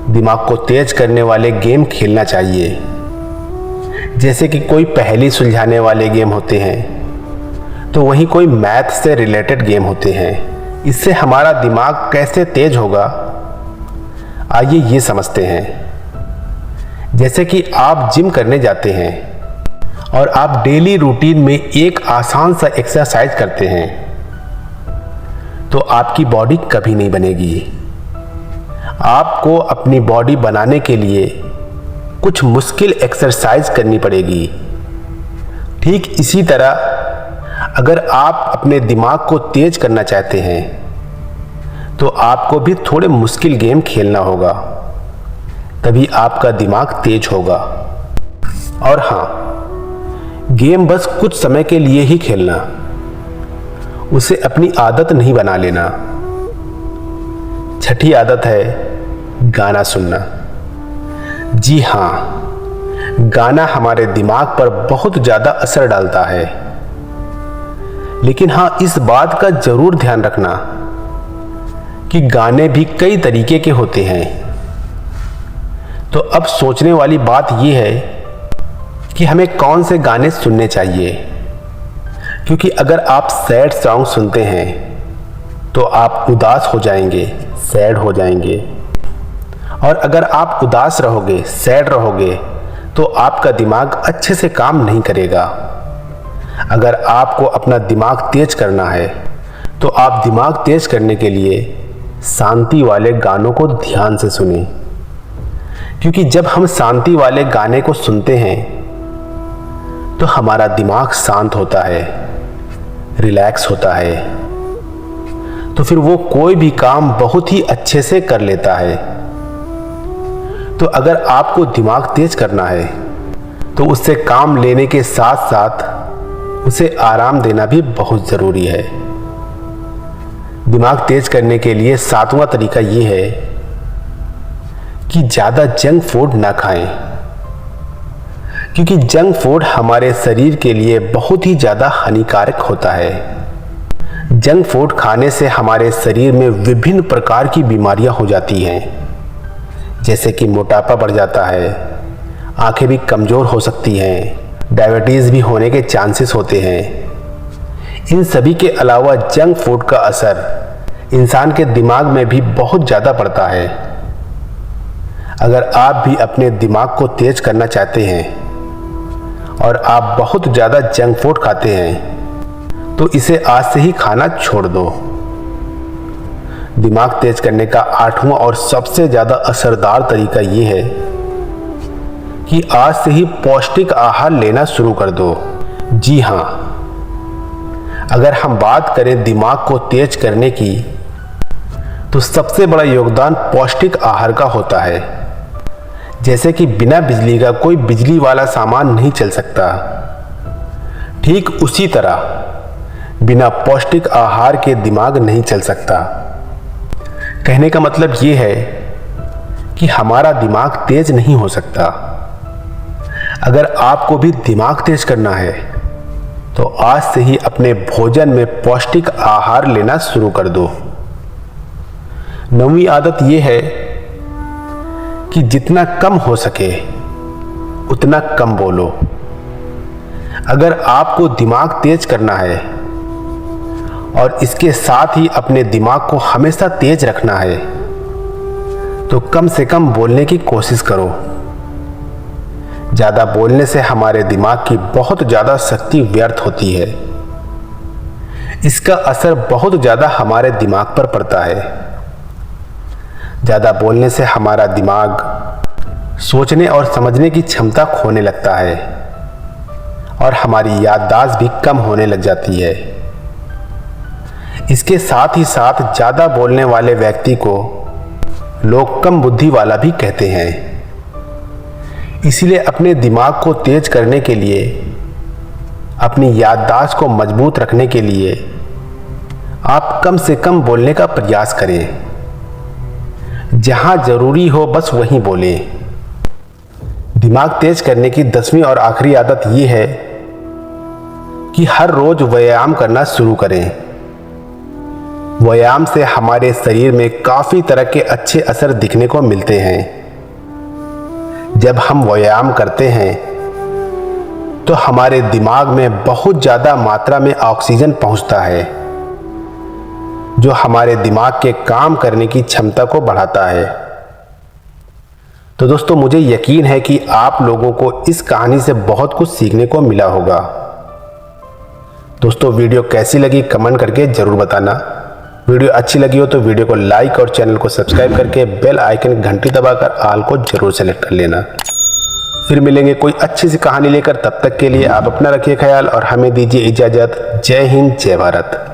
दिमाग को तेज करने वाले गेम खेलना चाहिए। जैसे कि कोई पहेली सुलझाने वाले गेम होते हैं, तो वहीं कोई मैथ से रिलेटेड गेम होते हैं। इससे हमारा दिमाग कैसे तेज होगा, आइए ये समझते हैं। जैसे कि आप जिम करने जाते हैं और आप डेली रूटीन में एक आसान सा एक्सरसाइज करते हैं, तो आपकी बॉडी कभी नहीं बनेगी। आपको अपनी बॉडी बनाने के लिए कुछ मुश्किल एक्सरसाइज करनी पड़ेगी। ठीक इसी तरह अगर आप अपने दिमाग को तेज करना चाहते हैं तो आपको भी थोड़े मुश्किल गेम खेलना होगा, तभी आपका दिमाग तेज होगा। और हाँ, गेम बस कुछ समय के लिए ही खेलना, उसे अपनी आदत नहीं बना लेना। छठी आदत है गाना सुनना। जी हाँ, गाना हमारे दिमाग पर बहुत ज़्यादा असर डालता है, लेकिन हाँ, इस बात का जरूर ध्यान रखना कि गाने भी कई तरीके के होते हैं। तो अब सोचने वाली बात यह है कि हमें कौन से गाने सुनने चाहिए, क्योंकि अगर आप सैड सॉन्ग सुनते हैं तो आप उदास हो जाएंगे, सैड हो जाएंगे। और अगर आप उदास रहोगे, सैड रहोगे, तो आपका दिमाग अच्छे से काम नहीं करेगा। अगर आपको अपना दिमाग तेज करना है तो आप दिमाग तेज करने के लिए शांति वाले गानों को ध्यान से सुनें, क्योंकि जब हम शांति वाले गाने को सुनते हैं तो हमारा दिमाग शांत होता है, रिलैक्स होता है, तो फिर वो कोई भी काम बहुत ही अच्छे से कर लेता है। तो अगर आपको दिमाग तेज करना है तो उससे काम लेने के साथ साथ उसे आराम देना भी बहुत ज़रूरी है। दिमाग तेज करने के लिए सातवां तरीका ये है कि ज़्यादा जंक फूड ना खाएं, क्योंकि जंक फूड हमारे शरीर के लिए बहुत ही ज़्यादा हानिकारक होता है। जंक फूड खाने से हमारे शरीर में विभिन्न प्रकार की बीमारियां हो जाती हैं, जैसे कि मोटापा बढ़ जाता है, आंखें भी कमज़ोर हो सकती हैं, डायबिटीज़ भी होने के चांसेस होते हैं। इन सभी के अलावा जंक फूड का असर इंसान के दिमाग में भी बहुत ज़्यादा पड़ता है। अगर आप भी अपने दिमाग को तेज करना चाहते हैं और आप बहुत ज़्यादा जंक फूड खाते हैं तो इसे आज से ही खाना छोड़ दो। दिमाग तेज करने का आठवां और सबसे ज़्यादा असरदार तरीका ये है कि आज से ही पौष्टिक आहार लेना शुरू कर दो। जी हाँ, अगर हम बात करें दिमाग को तेज करने की तो सबसे बड़ा योगदान पौष्टिक आहार का होता है। जैसे कि बिना बिजली का कोई बिजली वाला सामान नहीं चल सकता, ठीक उसी तरह बिना पौष्टिक आहार के दिमाग नहीं चल सकता। कहने का मतलब ये है कि हमारा दिमाग तेज नहीं हो सकता। अगर आपको भी दिमाग तेज करना है तो आज से ही अपने भोजन में पौष्टिक आहार लेना शुरू कर दो। नौवीं आदत यह है कि जितना कम हो सके उतना कम बोलो। अगर आपको दिमाग तेज करना है और इसके साथ ही अपने दिमाग को हमेशा तेज रखना है तो कम से कम बोलने की कोशिश करो। ज़्यादा बोलने से हमारे दिमाग की बहुत ज़्यादा शक्ति व्यर्थ होती है। इसका असर बहुत ज़्यादा हमारे दिमाग पर पड़ता है। ज़्यादा बोलने से हमारा दिमाग सोचने और समझने की क्षमता खोने लगता है और हमारी याददाश्त भी कम होने लग जाती है। इसके साथ ही साथ ज़्यादा बोलने वाले व्यक्ति को लोग कम बुद्धि वाला भी कहते हैं। इसलिए अपने दिमाग को तेज करने के लिए, अपनी याददाश्त को मजबूत रखने के लिए आप कम से कम बोलने का प्रयास करें। जहां जरूरी हो बस वहीं बोलें। दिमाग तेज करने की 10वीं और आखिरी आदत यह है कि हर रोज व्यायाम करना शुरू करें। व्यायाम से हमारे शरीर में काफ़ी तरह के अच्छे असर दिखने को मिलते हैं। जब हम व्यायाम करते हैं तो हमारे दिमाग में बहुत ज़्यादा मात्रा में ऑक्सीजन पहुंचता है, जो हमारे दिमाग के काम करने की क्षमता को बढ़ाता है। तो दोस्तों, मुझे यकीन है कि आप लोगों को इस कहानी से बहुत कुछ सीखने को मिला होगा। दोस्तों, वीडियो कैसी लगी कमेंट करके ज़रूर बताना। वीडियो अच्छी लगी हो तो वीडियो को लाइक और चैनल को सब्सक्राइब करके बेल आइकन घंटी दबाकर ऑल को जरूर सेलेक्ट कर लेना। फिर मिलेंगे कोई अच्छी सी कहानी लेकर। तब तक के लिए आप अपना रखिए ख्याल और हमें दीजिए इजाज़त। जय हिंद, जय भारत।